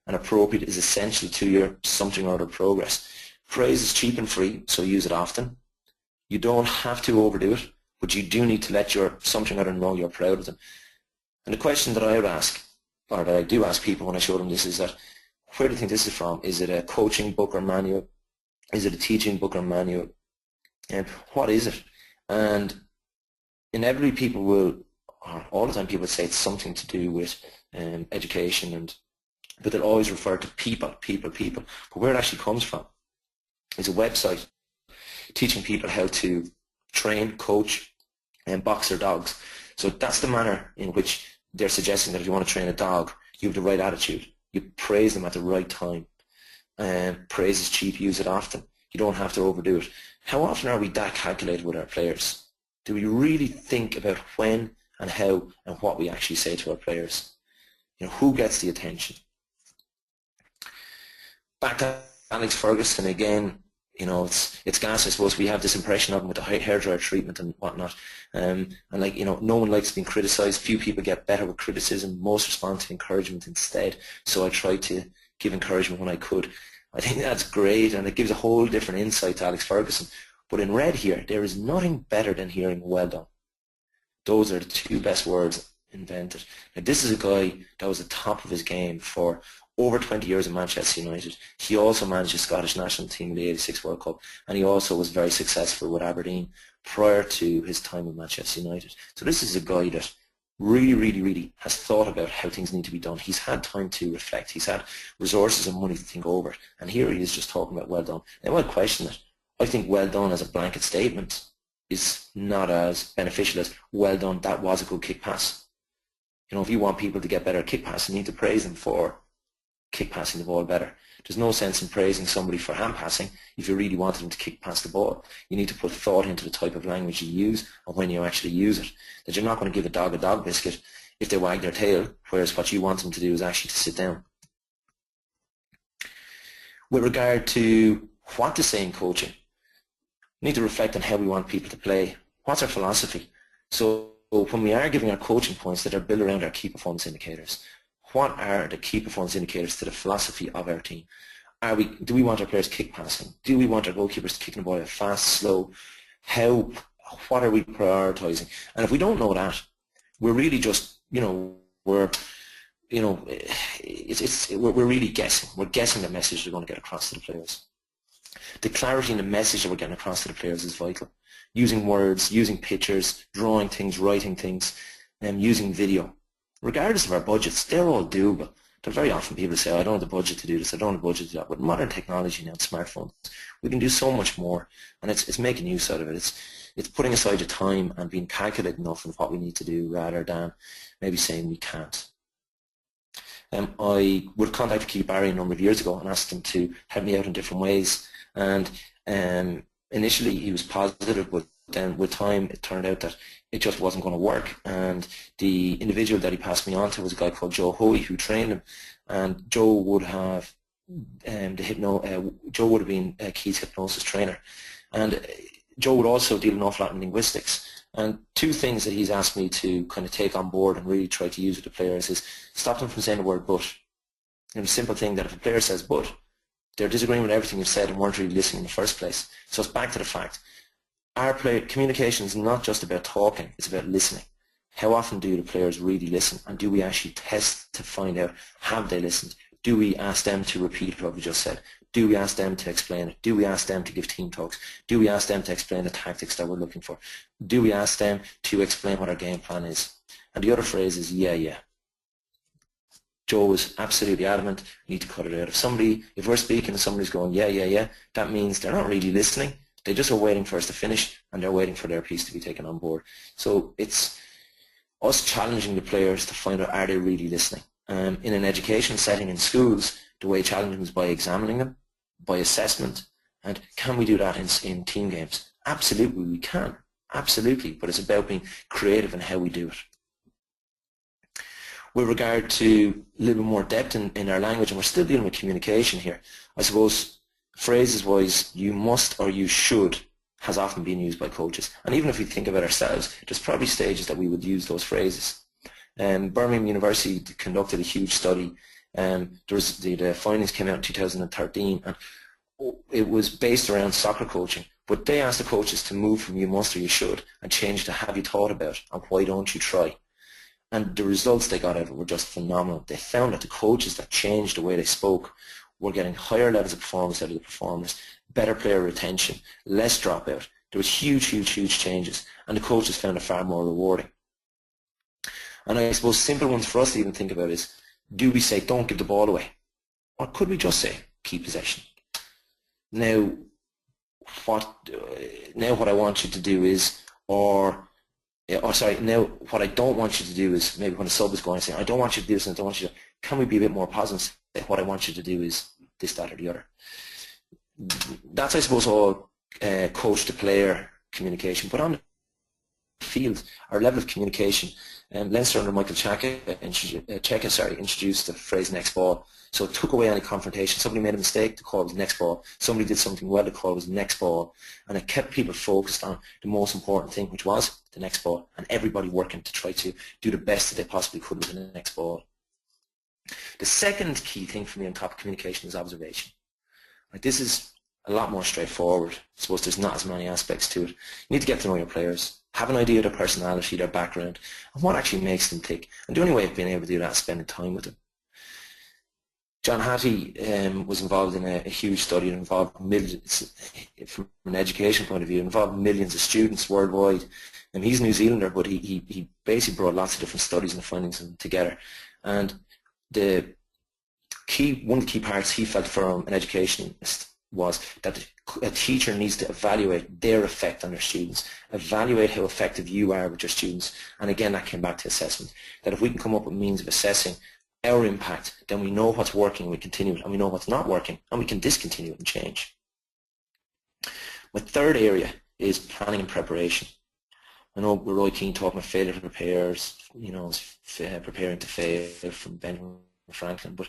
Speaker 3: and appropriate is essential to your something or other progress. Praise is cheap and free, so use it often. You don't have to overdo it, but you do need to let your something or other know you're proud of them. And the question that I would ask, or that I do ask people when I show them this, is that where do you think this is from? Is it a coaching book or manual? Is it a teaching book or manual? And what is it? And inevitably people will, or all the time people say it's something to do with education, but they'll always refer to people. But where it actually comes from is a website teaching people how to train, coach, and box their dogs. So that's the manner in which they're suggesting that if you want to train a dog, you have the right attitude. You praise them at the right time. Praise is cheap, use it often. You don't have to overdo it. How often are we that calculated with our players? Do we really think about when and how and what we actually say to our players? You know, who gets the attention? Back to Alex Ferguson again. You know, it's gas. I suppose we have this impression of him with the hairdryer treatment and whatnot. And like, you know, no one likes being criticised. Few people get better with criticism. Most respond to encouragement instead. So I try to give encouragement when I could. I think that's great, and it gives a whole different insight to Alex Ferguson. But in red here, there is nothing better than hearing "well done." Those are the two best words invented. Now, this is a guy that was at the top of his game for over 20 years in Manchester United. He also managed the Scottish national team in the '86 World Cup, and he also was very successful with Aberdeen prior to his time in Manchester United. So this is a guy that really has thought about how things need to be done. He's had time to reflect. He's had resources and money to think over it. And here he is just talking about "well done." Now, I question it. I think "well done" as a blanket statement is not as beneficial as "well done, that was a good kick pass." You know, if you want people to get better at kick pass, you need to praise them for kick passing the ball better. There's no sense in praising somebody for hand passing if you really wanted them to kick past the ball. You need to put thought into the type of language you use and when you actually use it. That you're not going to give a dog biscuit if they wag their tail, whereas what you want them to do is actually to sit down. With regard to what to say in coaching, we need to reflect on how we want people to play. What's our philosophy? So when we are giving our coaching points that are built around our key performance indicators, what are the key performance indicators to the philosophy of our team? Do we want our players kick passing? Do we want our goalkeepers kicking the ball out fast, slow? What are we prioritising? And if we don't know that, we're really just, we're really guessing. We're guessing the message we're going to get across to the players. The clarity in the message that we're getting across to the players is vital. Using words, using pictures, drawing things, writing things, and using video. Regardless of our budgets, they're all doable. There are very often people say, I don't have the budget to do this, I don't have the budget to do that. With modern technology now and smartphones, we can do so much more, and it's making use out of it. It's putting aside the time and being calculated enough in what we need to do rather than maybe saying we can't. I would have contacted Keith Barry a number of years ago and asked him to help me out in different ways. And initially he was positive, but then with time it turned out that it just wasn't going to work. And the individual that he passed me on to was a guy called Joe Hoey, who trained him. And Joe would have Joe would have been Keith's hypnosis trainer. And Joe would also deal an awful lot in linguistics. And two things that he's asked me to kind of take on board and really try to use with the players is stop them from saying the word "but." And a simple thing that if a player says "but," they're disagreeing with everything you've said and weren't really listening in the first place. So it's back to the fact. Our communication is not just about talking, it's about listening. How often do the players really listen, and do we actually test to find out have they listened? Do we ask them to repeat what we just said? Do we ask them to explain it? Do we ask them to give team talks? Do we ask them to explain the tactics that we're looking for? Do we ask them to explain what our game plan is? And the other phrase is, yeah, yeah. Joe was absolutely adamant, we need to cut it out. If we're speaking and somebody's going, yeah, yeah, yeah, that means they're not really listening. They just are waiting for us to finish, and they're waiting for their piece to be taken on board. So it's us challenging the players to find out, are they really listening? In an education setting in schools, the way challenging is by examining them, by assessment, and can we do that in team games? Absolutely we can, absolutely, but it's about being creative in how we do it. With regard to a little bit more depth in our language, and we're still dealing with communication here, I suppose phrases-wise, you must or you should has often been used by coaches. And even if we think about ourselves, there's probably stages that we would use those phrases. Birmingham University conducted a huge study. The findings came out in 2013, and it was based around soccer coaching. But they asked the coaches to move from you must or you should and change to have you thought about and why don't you try. And the results they got out of it were just phenomenal. They found that the coaches that changed the way they spoke were getting higher levels of performance out of the performers, better player retention, less dropout. There was huge, huge, huge changes, and the coaches found it far more rewarding. And I suppose simple ones for us to even think about is, do we say don't give the ball away? Or could we just say keep possession? Now what I want you to do is, now what I don't want you to do is, maybe when a sub is going and saying, I don't want you to do this and I don't want you to, can we be a bit more positive? What I want you to do is this, that or the other. That's, I suppose, all coach to player communication. But on the field, our level of communication, Leinster under Michael Cheika introduced the phrase next ball. So it took away any confrontation. Somebody made a mistake, the call was next ball. Somebody did something well, the call was next ball. And it kept people focused on the most important thing, which was the next ball, and everybody working to try to do the best that they possibly could with the next ball. The second key thing for me on top of communication is observation. This is a lot more straightforward. I suppose there's not as many aspects to it. You need to get to know your players, have an idea of their personality, their background, and what actually makes them tick. And the only way of being able to do that is spending time with them. John Hattie was involved in a huge study that involved millions, from an education point of view, involved millions of students worldwide. And he's a New Zealander, but he basically brought lots of different studies and findings together. And one of the key parts he felt from an educationist was that a teacher needs to evaluate their effect on their students, evaluate how effective you are with your students. And again, that came back to assessment, that if we can come up with means of assessing our impact, then we know what's working, we continue it, and we know what's not working, and we can discontinue it and change. My third area is planning and preparation. I know we're really keen talking about failure prepares, preparing to fail from Benjamin Franklin, but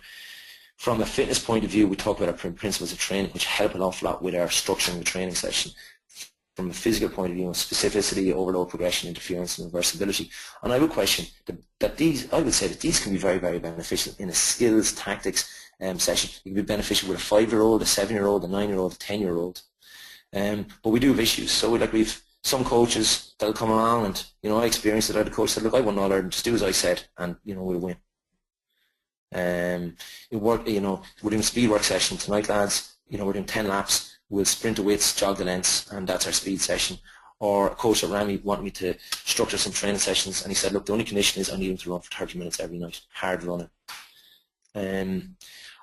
Speaker 3: from a fitness point of view, we talk about our principles of training, which help an awful lot with our structuring the training session. From a physical point of view, specificity, overload, progression, interference, and reversibility. And I would question I would say that these can be very, very beneficial in a skills tactics session. It can be beneficial with a 5-year-old, a 7-year-old, a 9-year-old, a 10-year-old. But we do have issues. So we've some coaches that'll come along, and I experienced it. I had a coach said, "Look, I won All-Ireland. Just do as I said, and we'll win." It worked. We're doing a speed work session tonight, lads. We're doing 10 laps. We'll sprint the widths, jog the lengths, and that's our speed session. Or a coach at Rami wanted me to structure some training sessions, and he said, "Look, the only condition is I need him to run for 30 minutes every night, hard running."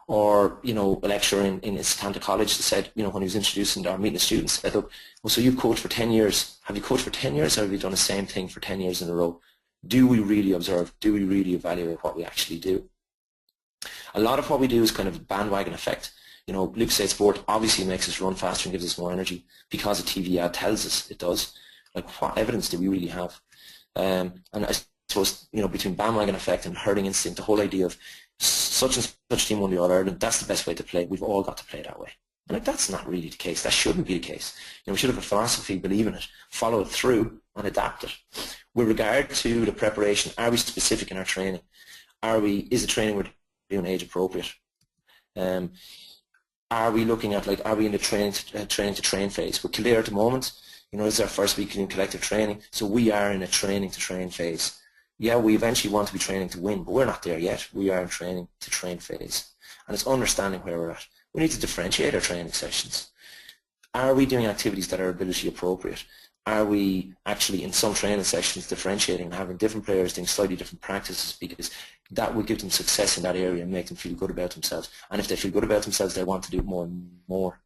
Speaker 3: Or a lecturer in Santa College said, when he was introducing our meeting the students, said, "Look, well, so you've coached for 10 years. Have you coached for 10 years, or have you done the same thing for 10 years in a row? Do we really observe? Do we really evaluate what we actually do?" A lot of what we do is kind of a bandwagon effect. Luke said sport obviously makes us run faster and gives us more energy because a TV ad tells us it does. What evidence do we really have? And I suppose, between bandwagon effect and herding instinct, the whole idea of such and such team won the All-Ireland, that's the best way to play. We've all got to play that way. And that's not really the case. That shouldn't be the case. We should have a philosophy, believe in it, follow it through, and adapt it. With regard to the preparation, are we specific in our training? Is the training we're doing age appropriate? Are we looking at, are we in the training to train phase? We're Kildare at the moment. This is our first week in collective training, so we are in a training to train phase. Yeah, we eventually want to be training to win, but we're not there yet. We are in training to train phase. And it's understanding where we're at. We need to differentiate our training sessions. Are we doing activities that are ability appropriate? Are we actually in some training sessions differentiating and having different players doing slightly different practices, because that will give them success in that area and make them feel good about themselves. And if they feel good about themselves, they want to do it more and more.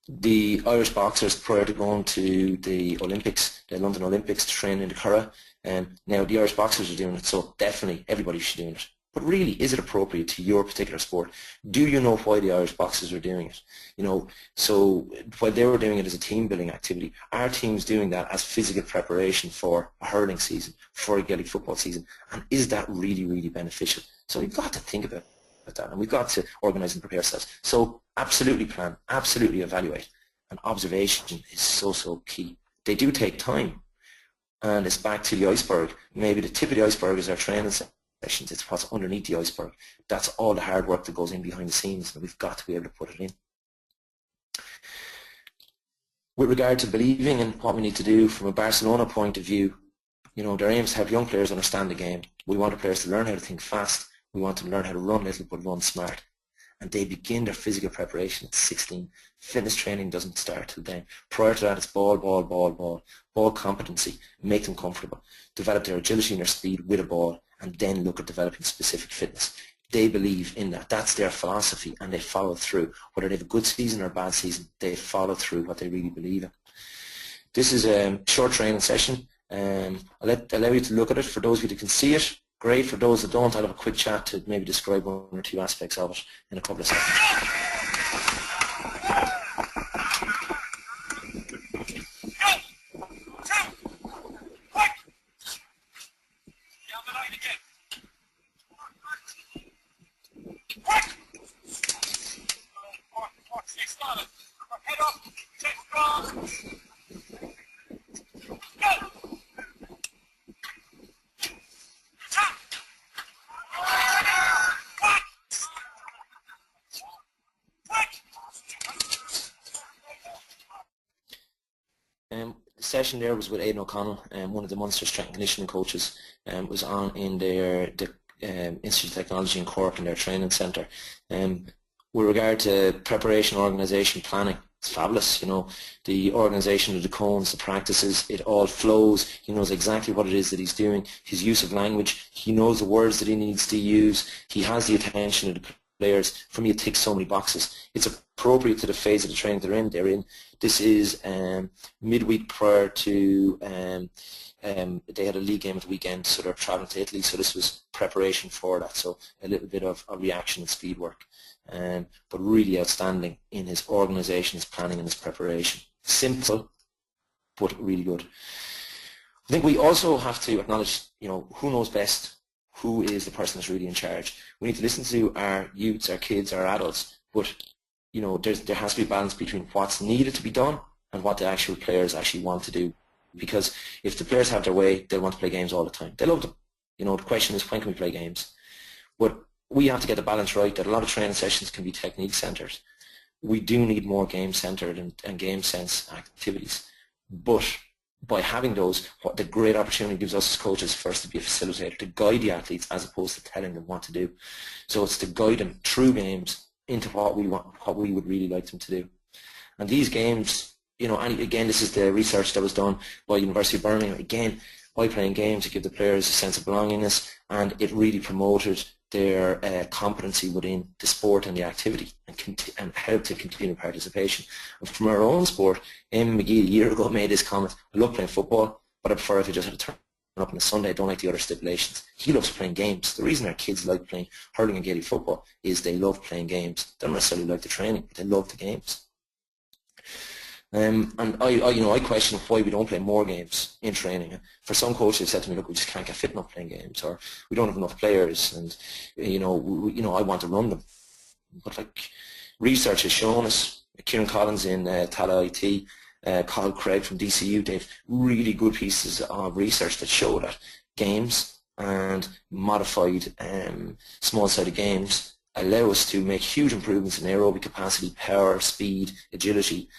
Speaker 3: The Irish boxers, prior to going to the Olympics, the London Olympics, to train in the Curragh, now the Irish boxers are doing it, so definitely everybody should be doing it. But really, is it appropriate to your particular sport? Do you know why the Irish boxers are doing it? You know, so while they were doing it as a team building activity, our team's doing that as physical preparation for a hurling season, for a Gaelic football season. And is that really, really beneficial? So we've got to think about that, and we've got to organise and prepare ourselves. So absolutely plan, absolutely evaluate. And observation is so, so key. They do take time. And it's back to the iceberg. Maybe the tip of the iceberg is our training sessions. It's what's underneath the iceberg. That's all the hard work that goes in behind the scenes, and we've got to be able to put it in. With regard to believing in what we need to do from a Barcelona point of view, you know, their aim is to have young players understand the game. We want the players to learn how to think fast. We want them to learn how to run little but run smart. And they begin their physical preparation at 16. Fitness training doesn't start till then. Prior to that, it's ball, ball, ball, ball. Ball competency, make them comfortable. Develop their agility and their speed with a ball, and then look at developing specific fitness. They believe in that. That's their philosophy, and they follow through. Whether they have a good season or a bad season, they follow through what they really believe in. This is a short training session. I'll allow you to look at it. For those of you that can see it, great. For those that don't, I'll have a quick chat to maybe describe one or two aspects of it in a couple of seconds. The session there was with Aidan O'Connell, one of the Munster strength and conditioning coaches, was on in their Institute of Technology in Cork in their training centre. With regard to preparation, organisation, planning, it's fabulous. You know, the organisation of the cones, the practices, it all flows. He knows exactly what it is that he's doing. His use of language, he knows the words that he needs to use. He has the attention of the players. For me, it ticks so many boxes. It's appropriate to the phase of the training they're in. This is midweek prior to they had a league game at the weekend, so they're travelling to Italy. So this was preparation for that. So a little bit of a reaction and speed work. But really outstanding in his organisation, his planning, and his preparation. Simple, but really good. I think we also have to acknowledge, you know, who knows best, who is the person that's really in charge. We need to listen to our youths, our kids, our adults, but you know, there has to be a balance between what's needed to be done and what the actual players actually want to do. Because if the players have their way, they'll want to play games all the time. They love them. You know, the question is, when can we play games? But we have to get the balance right, that a lot of training sessions can be technique-centred. We do need more game-centred and game-sense activities. But by having those, what the great opportunity gives us as coaches first to be a facilitator, to guide the athletes as opposed to telling them what to do. So it's to guide them through games into what we want, what we would really like them to do. And these games, you know, and again, this is the research that was done by University of Birmingham. Again, by playing games, it gave the players a sense of belongingness, and it really promoted their competency within the sport and the activity, and helped to continue participation. And from our own sport, Eamon McGee a year ago made this comment: I love playing football, but I prefer if I just had to turn up on a Sunday. I don't like the other stipulations. He loves playing games. The reason our kids like playing hurling and Gaelic football is they love playing games. They don't necessarily like the training, but they love the games. And I question why we don't play more games in training. For some coaches, said to me, look, we just can't get fit enough playing games, or we don't have enough players, and I want to run them. But like research has shown us, Kieran Collins in Tala IT, Carl Craig from DCU, they've really good pieces of research that show that games and modified small-sided games allow us to make huge improvements in aerobic capacity, power, speed, agility,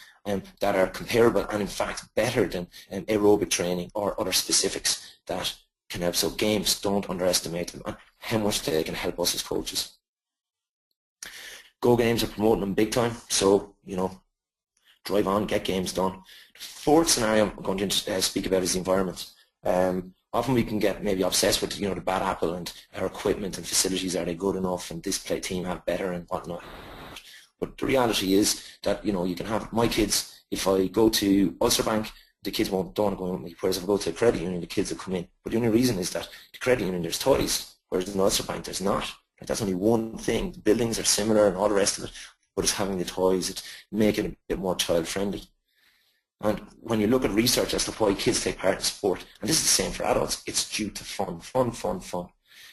Speaker 3: that are comparable and in fact better than aerobic training or other specifics that can help. So games, don't underestimate them and how much they can help us as coaches. Go Games are promoting them big time, so, you know, drive on, get games done. The fourth scenario I'm going to speak about is the environment. Often we can get maybe obsessed with, you know, the bad apple and our equipment and facilities, are they good enough, and this play team have better and whatnot. But the reality is that, you know, you can have my kids, if I go to Ulster Bank, the kids don't want to go in with me, whereas if I go to a credit union, the kids will come in. But the only reason is that the credit union, there's toys, whereas in Ulster Bank, there's not. Like, that's only one thing. The buildings are similar and all the rest of it, but it's having the toys, it's making it a bit more child-friendly. And when you look at research as to why kids take part in sport, and this is the same for adults, it's due to fun, fun, fun, fun.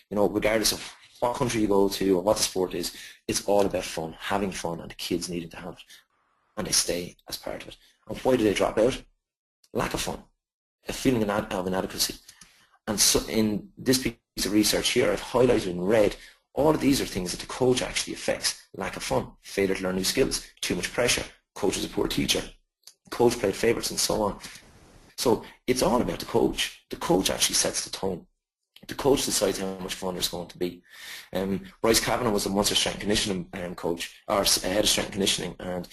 Speaker 3: You know, regardless of what country you go to or what the sport is, it's all about fun, having fun, and the kids needing to have it. And they stay as part of it. And why do they drop out? Lack of fun, a feeling of inadequacy. And so in this piece of research here, I've highlighted in red, all of these are things that the coach actually affects. Lack of fun, failure to learn new skills, too much pressure, coach is a poor teacher, coach played favourites, and so on. So it's all about the coach. The coach actually sets the tone. The coach decides how much fun there's going to be. Bryce Kavanagh was a Munster strength and conditioning coach, or head of strength and conditioning, and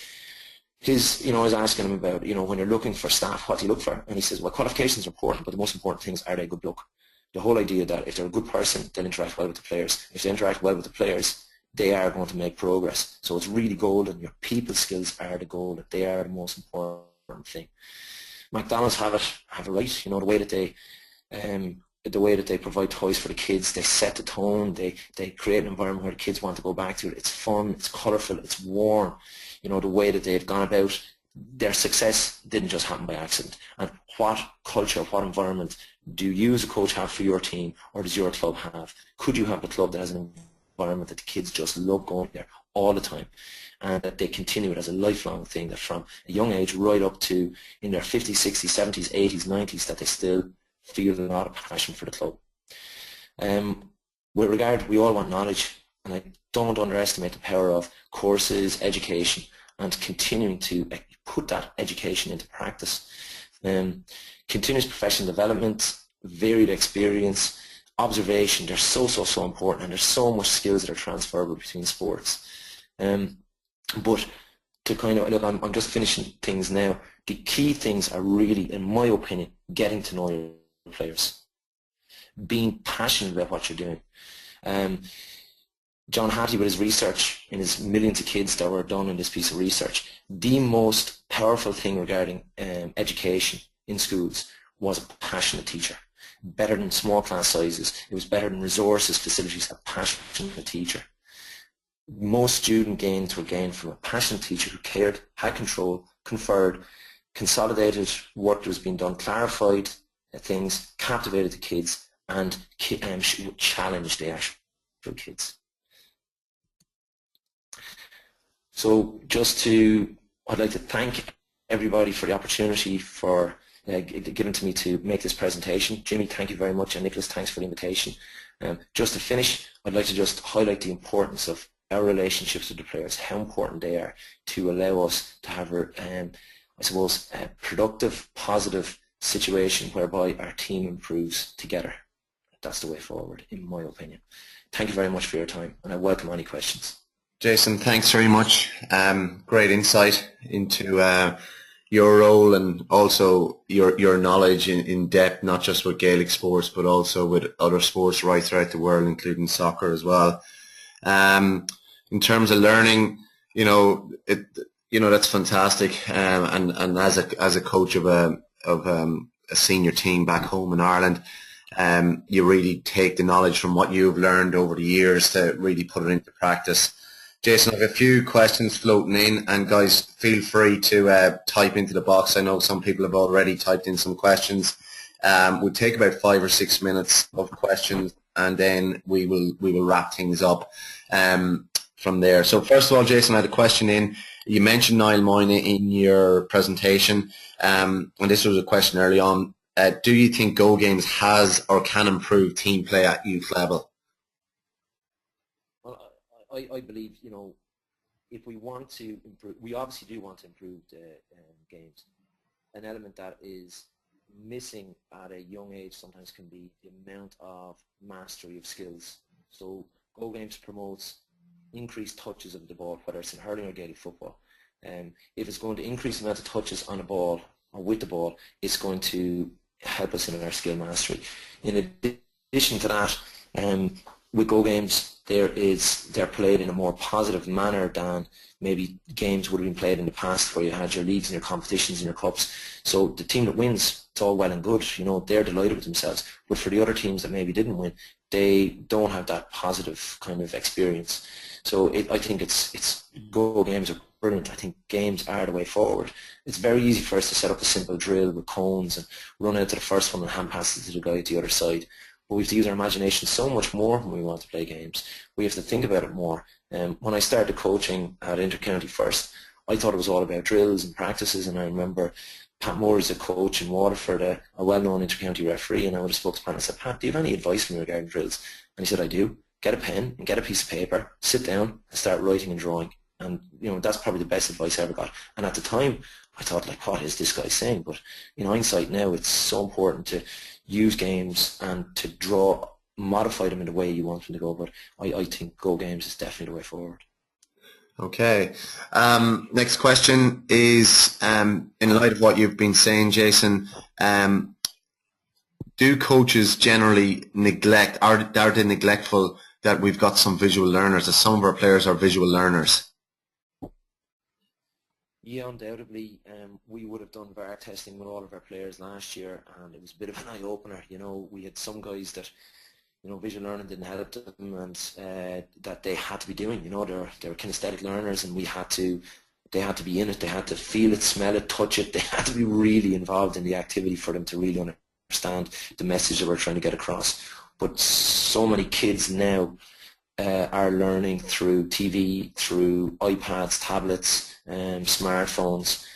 Speaker 3: his, you know, I was asking him about, you know, when you're looking for staff, what do you look for? And he says, well, qualifications are important, but the most important thing is, are they a good bloke? The whole idea that if they're a good person, they'll interact well with the players. If they interact well with the players, they are going to make progress. So it's really golden. Your people skills are the goal, that they are the most important thing. McDonald's have it right. You know, the way that they provide toys for the kids, they set the tone, they create an environment where the kids want to go back to it. It's fun, it's colourful, it's warm. You know, the way that they've gone about their success didn't just happen by accident. And what culture, what environment do you as a coach have for your team, or does your club have? Could you have a club that has an environment that the kids just love going there all the time, and that they continue it as a lifelong thing, that from a young age right up to in their 50s, 60s, 70s, 80s, 90s, that they still feel a lot of passion for the club. With regard, we all want knowledge, and I don't underestimate the power of courses, education, and continuing to put that education into practice. Continuous professional development, varied experience, observation, they're so important, and there's so much skills that are transferable between sports. But to kind of, look, I'm just finishing things now. The key things are really, in my opinion, getting to know your players, being passionate about what you're doing. John Hattie, with his research in his millions of kids that were done in this piece of research, the most powerful thing regarding education in schools was a passionate teacher. Better than small class sizes, it was better than resources, facilities, a passionate teacher. Most student gains were gained from a passionate teacher who cared, had control, conferred, consolidated work that was being done, clarified things, captivated the kids, and challenged the actual kids. So I'd like to thank everybody for the opportunity for given to me to make this presentation. Jimmy, thank you very much, and Nicholas, thanks for the invitation. Just to finish, I'd like to just highlight the importance of our relationships with the players, how important they are to allow us to have, I suppose, a productive, positive situation whereby our team improves together. That's the way forward, in my opinion. Thank you very much for your time, and I welcome any questions.
Speaker 2: Jason, thanks very much. Great insight into your role, and also your knowledge in depth, not just with Gaelic sports, but also with other sports right throughout the world, including soccer as well. In terms of learning, that's fantastic. And as a coach of a senior team back home in Ireland, you really take the knowledge from what you've learned over the years to really put it into practice. Jason, I have a few questions floating in, and guys, feel free to type into the box. I know some people have already typed in some questions. We'll take about 5 or 6 minutes of questions, and then we will wrap things up from there. So first of all, Jason, I had a question in. You mentioned Niall Moynihan in your presentation, and this was a question early on. Do you think Go Games has or can improve team play at youth level?
Speaker 3: Well, I believe, if we want to improve, we obviously do want to improve the games. An element that is missing at a young age sometimes can be the amount of mastery of skills. So Go Games promotes increase touches of the ball, whether it's in hurling or Gaelic football. If it's going to increase the amount of touches on a ball or with the ball, it's going to help us in our skill mastery. In addition to that, with Go games, they're played in a more positive manner than maybe games would have been played in the past, where you had your leagues and your competitions and your cups. So the team that wins, it's all well and good, you know, they're delighted with themselves. But for the other teams that maybe didn't win, they don't have that positive kind of experience. So I think it's Go games are brilliant. I think games are the way forward. It's very easy for us to set up a simple drill with cones and run out to the first one and hand pass it to the guy at the other side. But we have to use our imagination so much more when we want to play games. We have to think about it more. When I started coaching at Intercounty first, I thought it was all about drills and practices, and I remember Pat Moore is a coach in Waterford, a well-known Intercounty referee, and I would have spoke to Pat and I said, Pat, do you have any advice for me regarding drills? And he said, I do. Get a pen and get a piece of paper, sit down and start writing and drawing. And you know, that's probably the best advice I ever got. And at the time, I thought, like, what is this guy saying? But in hindsight now, it's so important to use games and to modify them in the way you want them to go. But I think Go games is definitely the way forward.
Speaker 2: Okay. Next question is, in light of what you've been saying, Jason, do coaches generally neglect, are they neglectful that we've got some visual learners, that some of our players are visual learners?
Speaker 3: Yeah, undoubtedly. We would have done VAR testing with all of our players last year, and it was a bit of an eye-opener. You know, we had some guys that, you know, visual learning didn't help them, and that they had to be doing. You know, they were kinesthetic learners, and they had to be in it. They had to feel it, smell it, touch it. They had to be really involved in the activity for them to really understand the message that we're trying to get across. But so many kids now are learning through TV, through iPads, tablets, smartphones.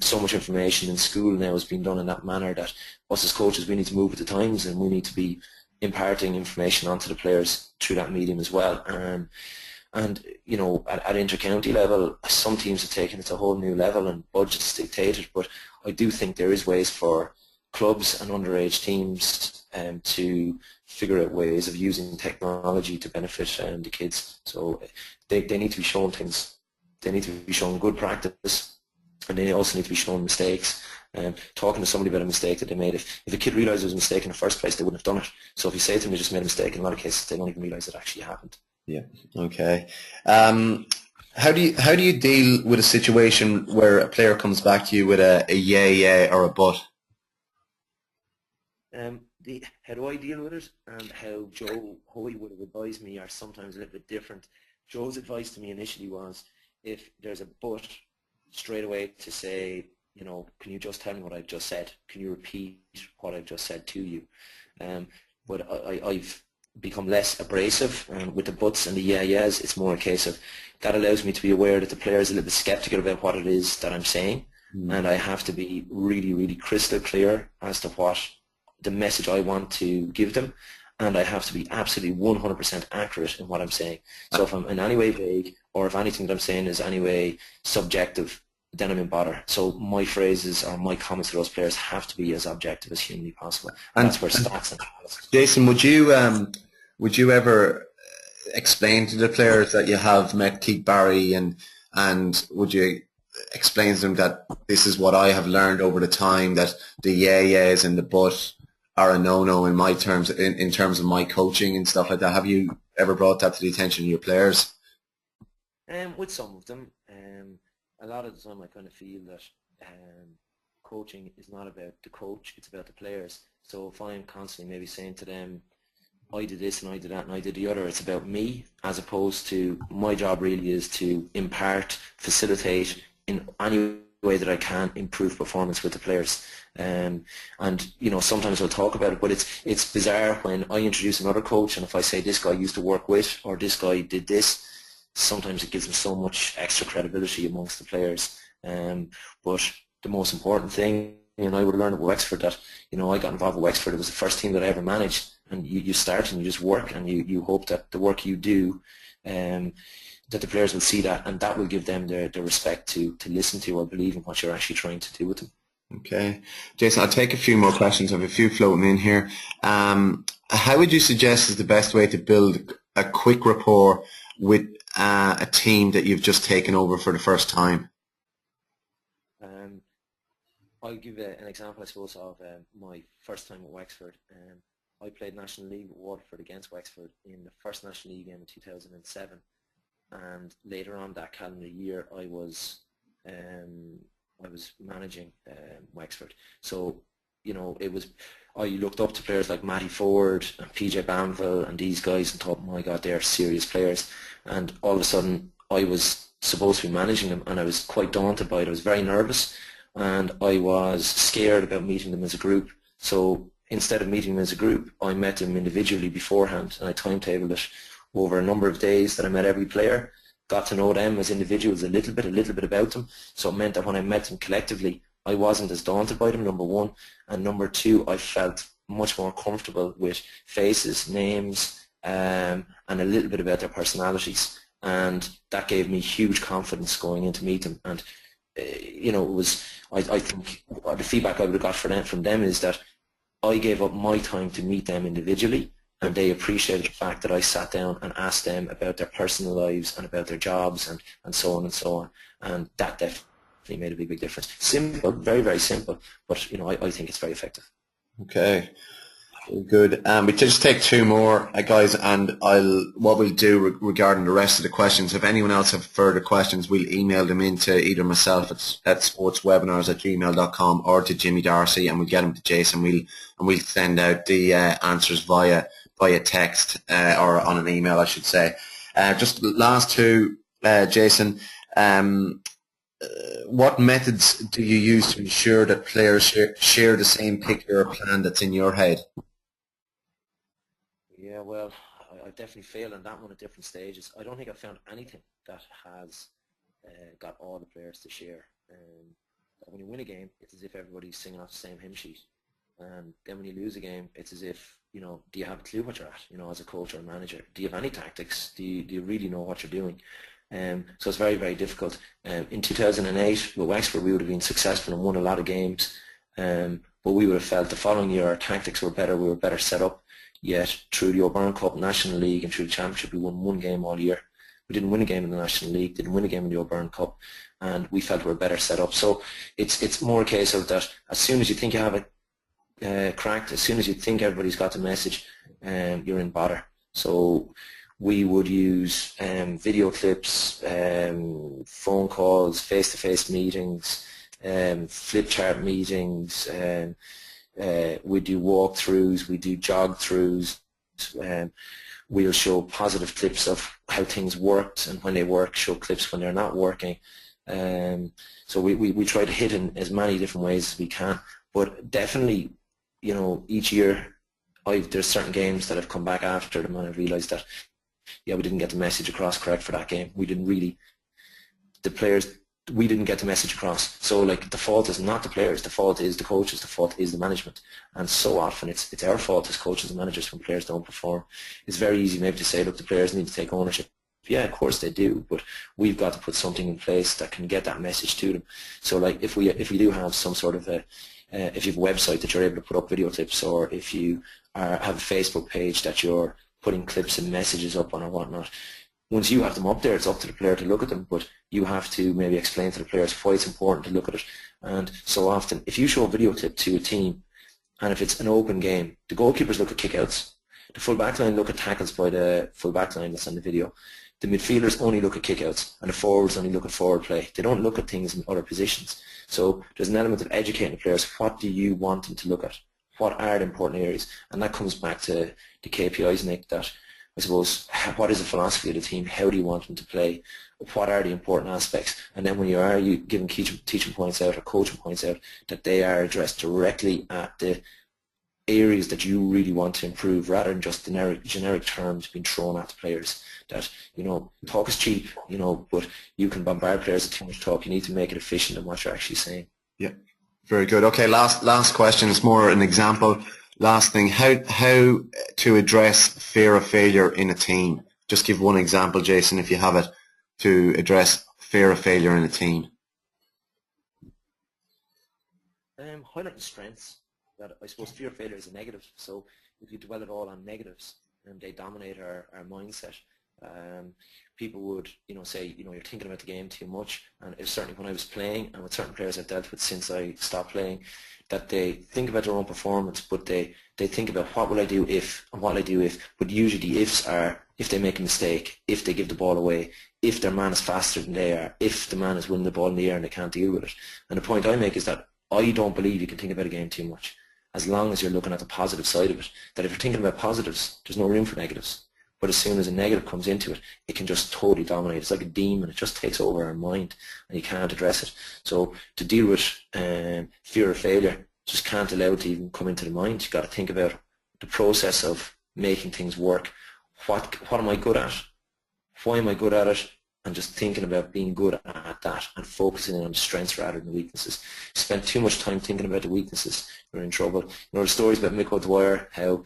Speaker 3: So much information in school now is being done in that manner that us as coaches, we need to move with the times, and we need to be imparting information onto the players through that medium as well. And you know, at inter-county level, some teams have taken it to a whole new level and budgets dictated, but I do think there is ways for clubs and underage teams to figure out ways of using technology to benefit the kids. So they need to be shown things. They need to be shown good practice, and they also need to be shown mistakes. Talking to somebody about a mistake that they made, if a kid realised it was a mistake in the first place, they wouldn't have done it. So if you say to them they just made a mistake, in a lot of cases they don't even realise it actually happened.
Speaker 2: Yeah. Okay. How do you deal with a situation where a player comes back to you with a yeah or a but?
Speaker 3: How do I deal with it, and how Joe Hoey would have advised me are sometimes a little bit different. Joe's advice to me initially was, if there's a but, straight away to say, you know, can you just tell me what I've just said? Can you repeat what I've just said to you? But I've become less abrasive, and with the buts and the yeahs, it's more a case of that allows me to be aware that the player is a little bit skeptical about what it is that I'm saying, and I have to be really, really crystal clear as to what the message I want to give them, and I have to be absolutely 100% accurate in what I'm saying. So if I'm in any way vague, or if anything that I'm saying is any way subjective, then I'm in bother. So my phrases or my comments to those players have to be as objective as humanly possible. And that's where stats and
Speaker 2: Jason, would you ever explain to the players that you have met Keith Barry, and would you explain to them that this is what I have learned over the time, that the yeahs and the but are a no-no in my terms, in terms of my coaching and stuff like that? Have you ever brought that to the attention of your players?
Speaker 3: With some of them, a lot of the time I kind of feel that coaching is not about the coach, it's about the players. So if I'm constantly maybe saying to them, I did this and I did that and I did the other, it's about me, as opposed to my job really is to impart, facilitate in any way that I can improve performance with the players. And you know, sometimes I'll talk about it, but it's bizarre when I introduce another coach, and if I say this guy used to work with, or this guy did this, sometimes it gives them so much extra credibility amongst the players. But the most important thing, and I would have learned at Wexford, that, you know, I got involved with Wexford, it was the first team that I ever managed, and you start and you just work, and you hope that the work you do, that the players will see that, and that will give them the respect to listen to or believe in what you're actually trying to do with them.
Speaker 2: Okay. Jason, I'll take a few more questions. I have a few floating in here. How would you suggest is the best way to build a quick rapport with a team that you've just taken over for the first time?
Speaker 3: I'll give an example, I suppose, of my first time at Wexford. I played National League with Waterford against Wexford in the first National League game in 2007, and later on that calendar year I was managing Wexford. So, you know, I looked up to players like Matty Ford and PJ Banville and these guys and thought, my God, they're serious players. And all of a sudden I was supposed to be managing them, and I was quite daunted by it. I was very nervous, and I was scared about meeting them as a group. So instead of meeting them as a group, I met them individually beforehand, and I timetabled it over a number of days that I met every player, got to know them as individuals a little bit about them. So it meant that when I met them collectively, I wasn't as daunted by them, number one, and number two, I felt much more comfortable with faces, names, and a little bit about their personalities, and that gave me huge confidence going in to meet them. And you know, it was, I think the feedback I would have got from them is that I gave up my time to meet them individually, and they appreciated the fact that I sat down and asked them about their personal lives and about their jobs and so on and so on, and that definitely made a big difference. Simple, very, very simple, but you know, I think it's very effective.
Speaker 2: Okay. Good. We just take two more, guys, and what we'll do regarding the rest of the questions, if anyone else have further questions, we'll email them into either myself at sportswebinars@gmail.com or to Jimmy Darcy, and we'll get them to Jason. We'll send out the answers via text or on an email, I should say. Just last two, Jason. What methods do you use to ensure that players share the same picture or plan that's in your head?
Speaker 3: Yeah, well, I've definitely failed on that one at different stages. I don't think I've found anything that has got all the players to share. When you win a game, it's as if everybody's singing off the same hymn sheet. And then when you lose a game, it's as if, you know, do you have a clue what you're at, you know, as a coach or a manager? Do you have any tactics? Do you really know what you're doing? So it's very, very difficult. In 2008 with Wexford, we would have been successful and won a lot of games, but we would have felt the following year our tactics were better, we were better set up. Yet through the O'Byrne Cup, National League and through the Championship, we won one game all year. We didn't win a game in the National League, didn't win a game in the O'Byrne Cup, and we felt we were better set up. So it's more a case of that as soon as you think you have it cracked, as soon as you think everybody's got the message, you're in bother. So we would use video clips, phone calls, face-to-face meetings, flip chart meetings, we do walkthroughs, we do jog-throughs, we'll show positive clips of how things worked, and when they work, show clips when they're not working. So we try to hit in as many different ways as we can, but definitely, you know, each year there's certain games that have come back after them and I've realised that, yeah, we didn't get the message across correct for that game. We didn't get the message across. So like the fault is not the players, the fault is the coaches, the fault is the management. And so often it's our fault as coaches and managers when players don't perform. It's very easy maybe to say, look, the players need to take ownership. Yeah, of course they do, but we've got to put something in place that can get that message to them. So like if we do have some sort of if you have a website that you're able to put up video clips, or if you have a Facebook page that you're putting clips and messages up on or whatnot, once you have them up there, it's up to the player to look at them, but you have to maybe explain to the players why it's important to look at it. And so often, if you show a video clip to a team, and if it's an open game, the goalkeepers look at kickouts, the full back line look at tackles by the full back line that's on the video, the midfielders only look at kickouts, and the forwards only look at forward play. They don't look at things in other positions. So there's an element of educating the players. What do you want them to look at? What are the important areas? And that comes back to the KPIs, Nick, that I suppose, what is the philosophy of the team? How do you want them to play? What are the important aspects? And then when you are giving teaching points out or coaching points out, that they are addressed directly at the areas that you really want to improve, rather than just generic terms being thrown at the players. That, you know, talk is cheap, you know, but you can bombard players with too much talk. You need to make it efficient in what you're actually saying.
Speaker 2: Yeah, very good. Okay, last question is more an example. Last thing, how to address fear of failure in a team? Just give one example, Jason, if you have it, to address fear of failure in a team.
Speaker 3: Highlighting strengths. That I suppose fear of failure is a negative. So if you dwell it all on negatives, and they dominate our mindset, People would, say, you're thinking about the game too much, and it's certainly when I was playing and with certain players I've dealt with since I stopped playing, that they think about their own performance, but they think about what will I do if, and what will I do if, but usually the ifs are if they make a mistake, if they give the ball away, if their man is faster than they are, if the man is winning the ball in the air and they can't deal with it. And the point I make is that I don't believe you can think about a game too much, as long as you're looking at the positive side of it. That if you're thinking about positives, there's no room for negatives. But as soon as a negative comes into it, it can just totally dominate. It's like a demon. It just takes over our mind and you can't address it. So to deal with fear of failure, just can't allow it to even come into the mind. You've got to think about the process of making things work. What am I good at? Why am I good at it? And just thinking about being good at that and focusing on the strengths rather than the weaknesses. Spend too much time thinking about the weaknesses, you're in trouble. The stories about Mick O'Dwyer, how,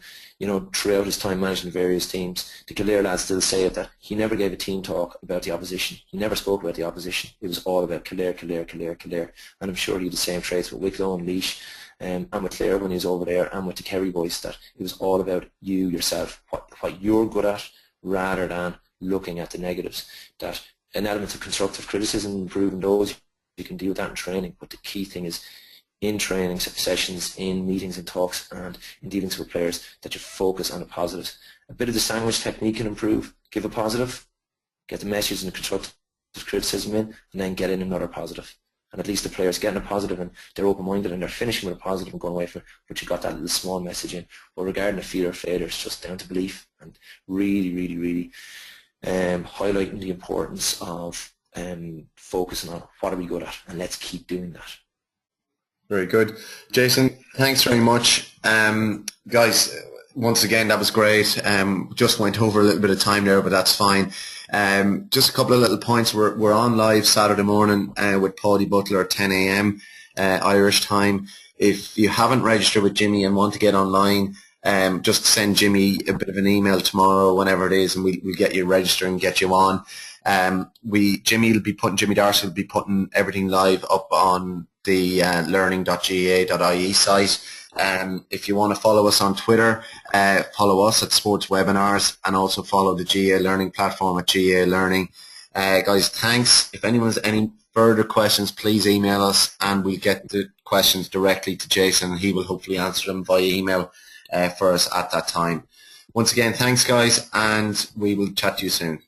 Speaker 3: throughout his time managing various teams, the GAALear lads still say it, that he never gave a team talk about the opposition. He never spoke about the opposition. It was all about GAALear. And I'm sure he had the same traits with Wicklow and Laois, and with Clare when he was over there, and with the Kerry boys, that it was all about you, yourself, what you're good at, rather than looking at the negatives. That an element of constructive criticism, improving those, you can deal with that in training, but the key thing is in training sessions, in meetings and talks, and in dealings with players, that you focus on the positives. A bit of the sandwich technique can improve. Give a positive, get the message and the constructive criticism in, and then get in another positive. And at least the players getting a positive and they're open-minded and they're finishing with a positive and going away from it, but you got that little small message in. But regarding the fear of failure, it's just down to belief and really highlighting the importance of focusing on what are we good at, and let's keep doing that.
Speaker 2: Very good. Jason, thanks very much. Guys, once again, that was great. Just went over a little bit of time there, but that's fine. Just a couple of little points. We're on live Saturday morning with Paddy Butler at 10 a.m. Irish time. If you haven't registered with Jimmy and want to get online, just send Jimmy a bit of an email tomorrow, whenever it is, and we'll get you registered and get you on. Jimmy Darcy will be putting everything live up on the learning.gaa.ie site. If you want to follow us on Twitter, follow us at Sports Webinars, and also follow the GA Learning platform at GA Learning. Guys, thanks. If anyone has any further questions, please email us and we'll get the questions directly to Jason, and he will hopefully answer them via email for us at that time. Once again, thanks guys, and we will chat to you soon.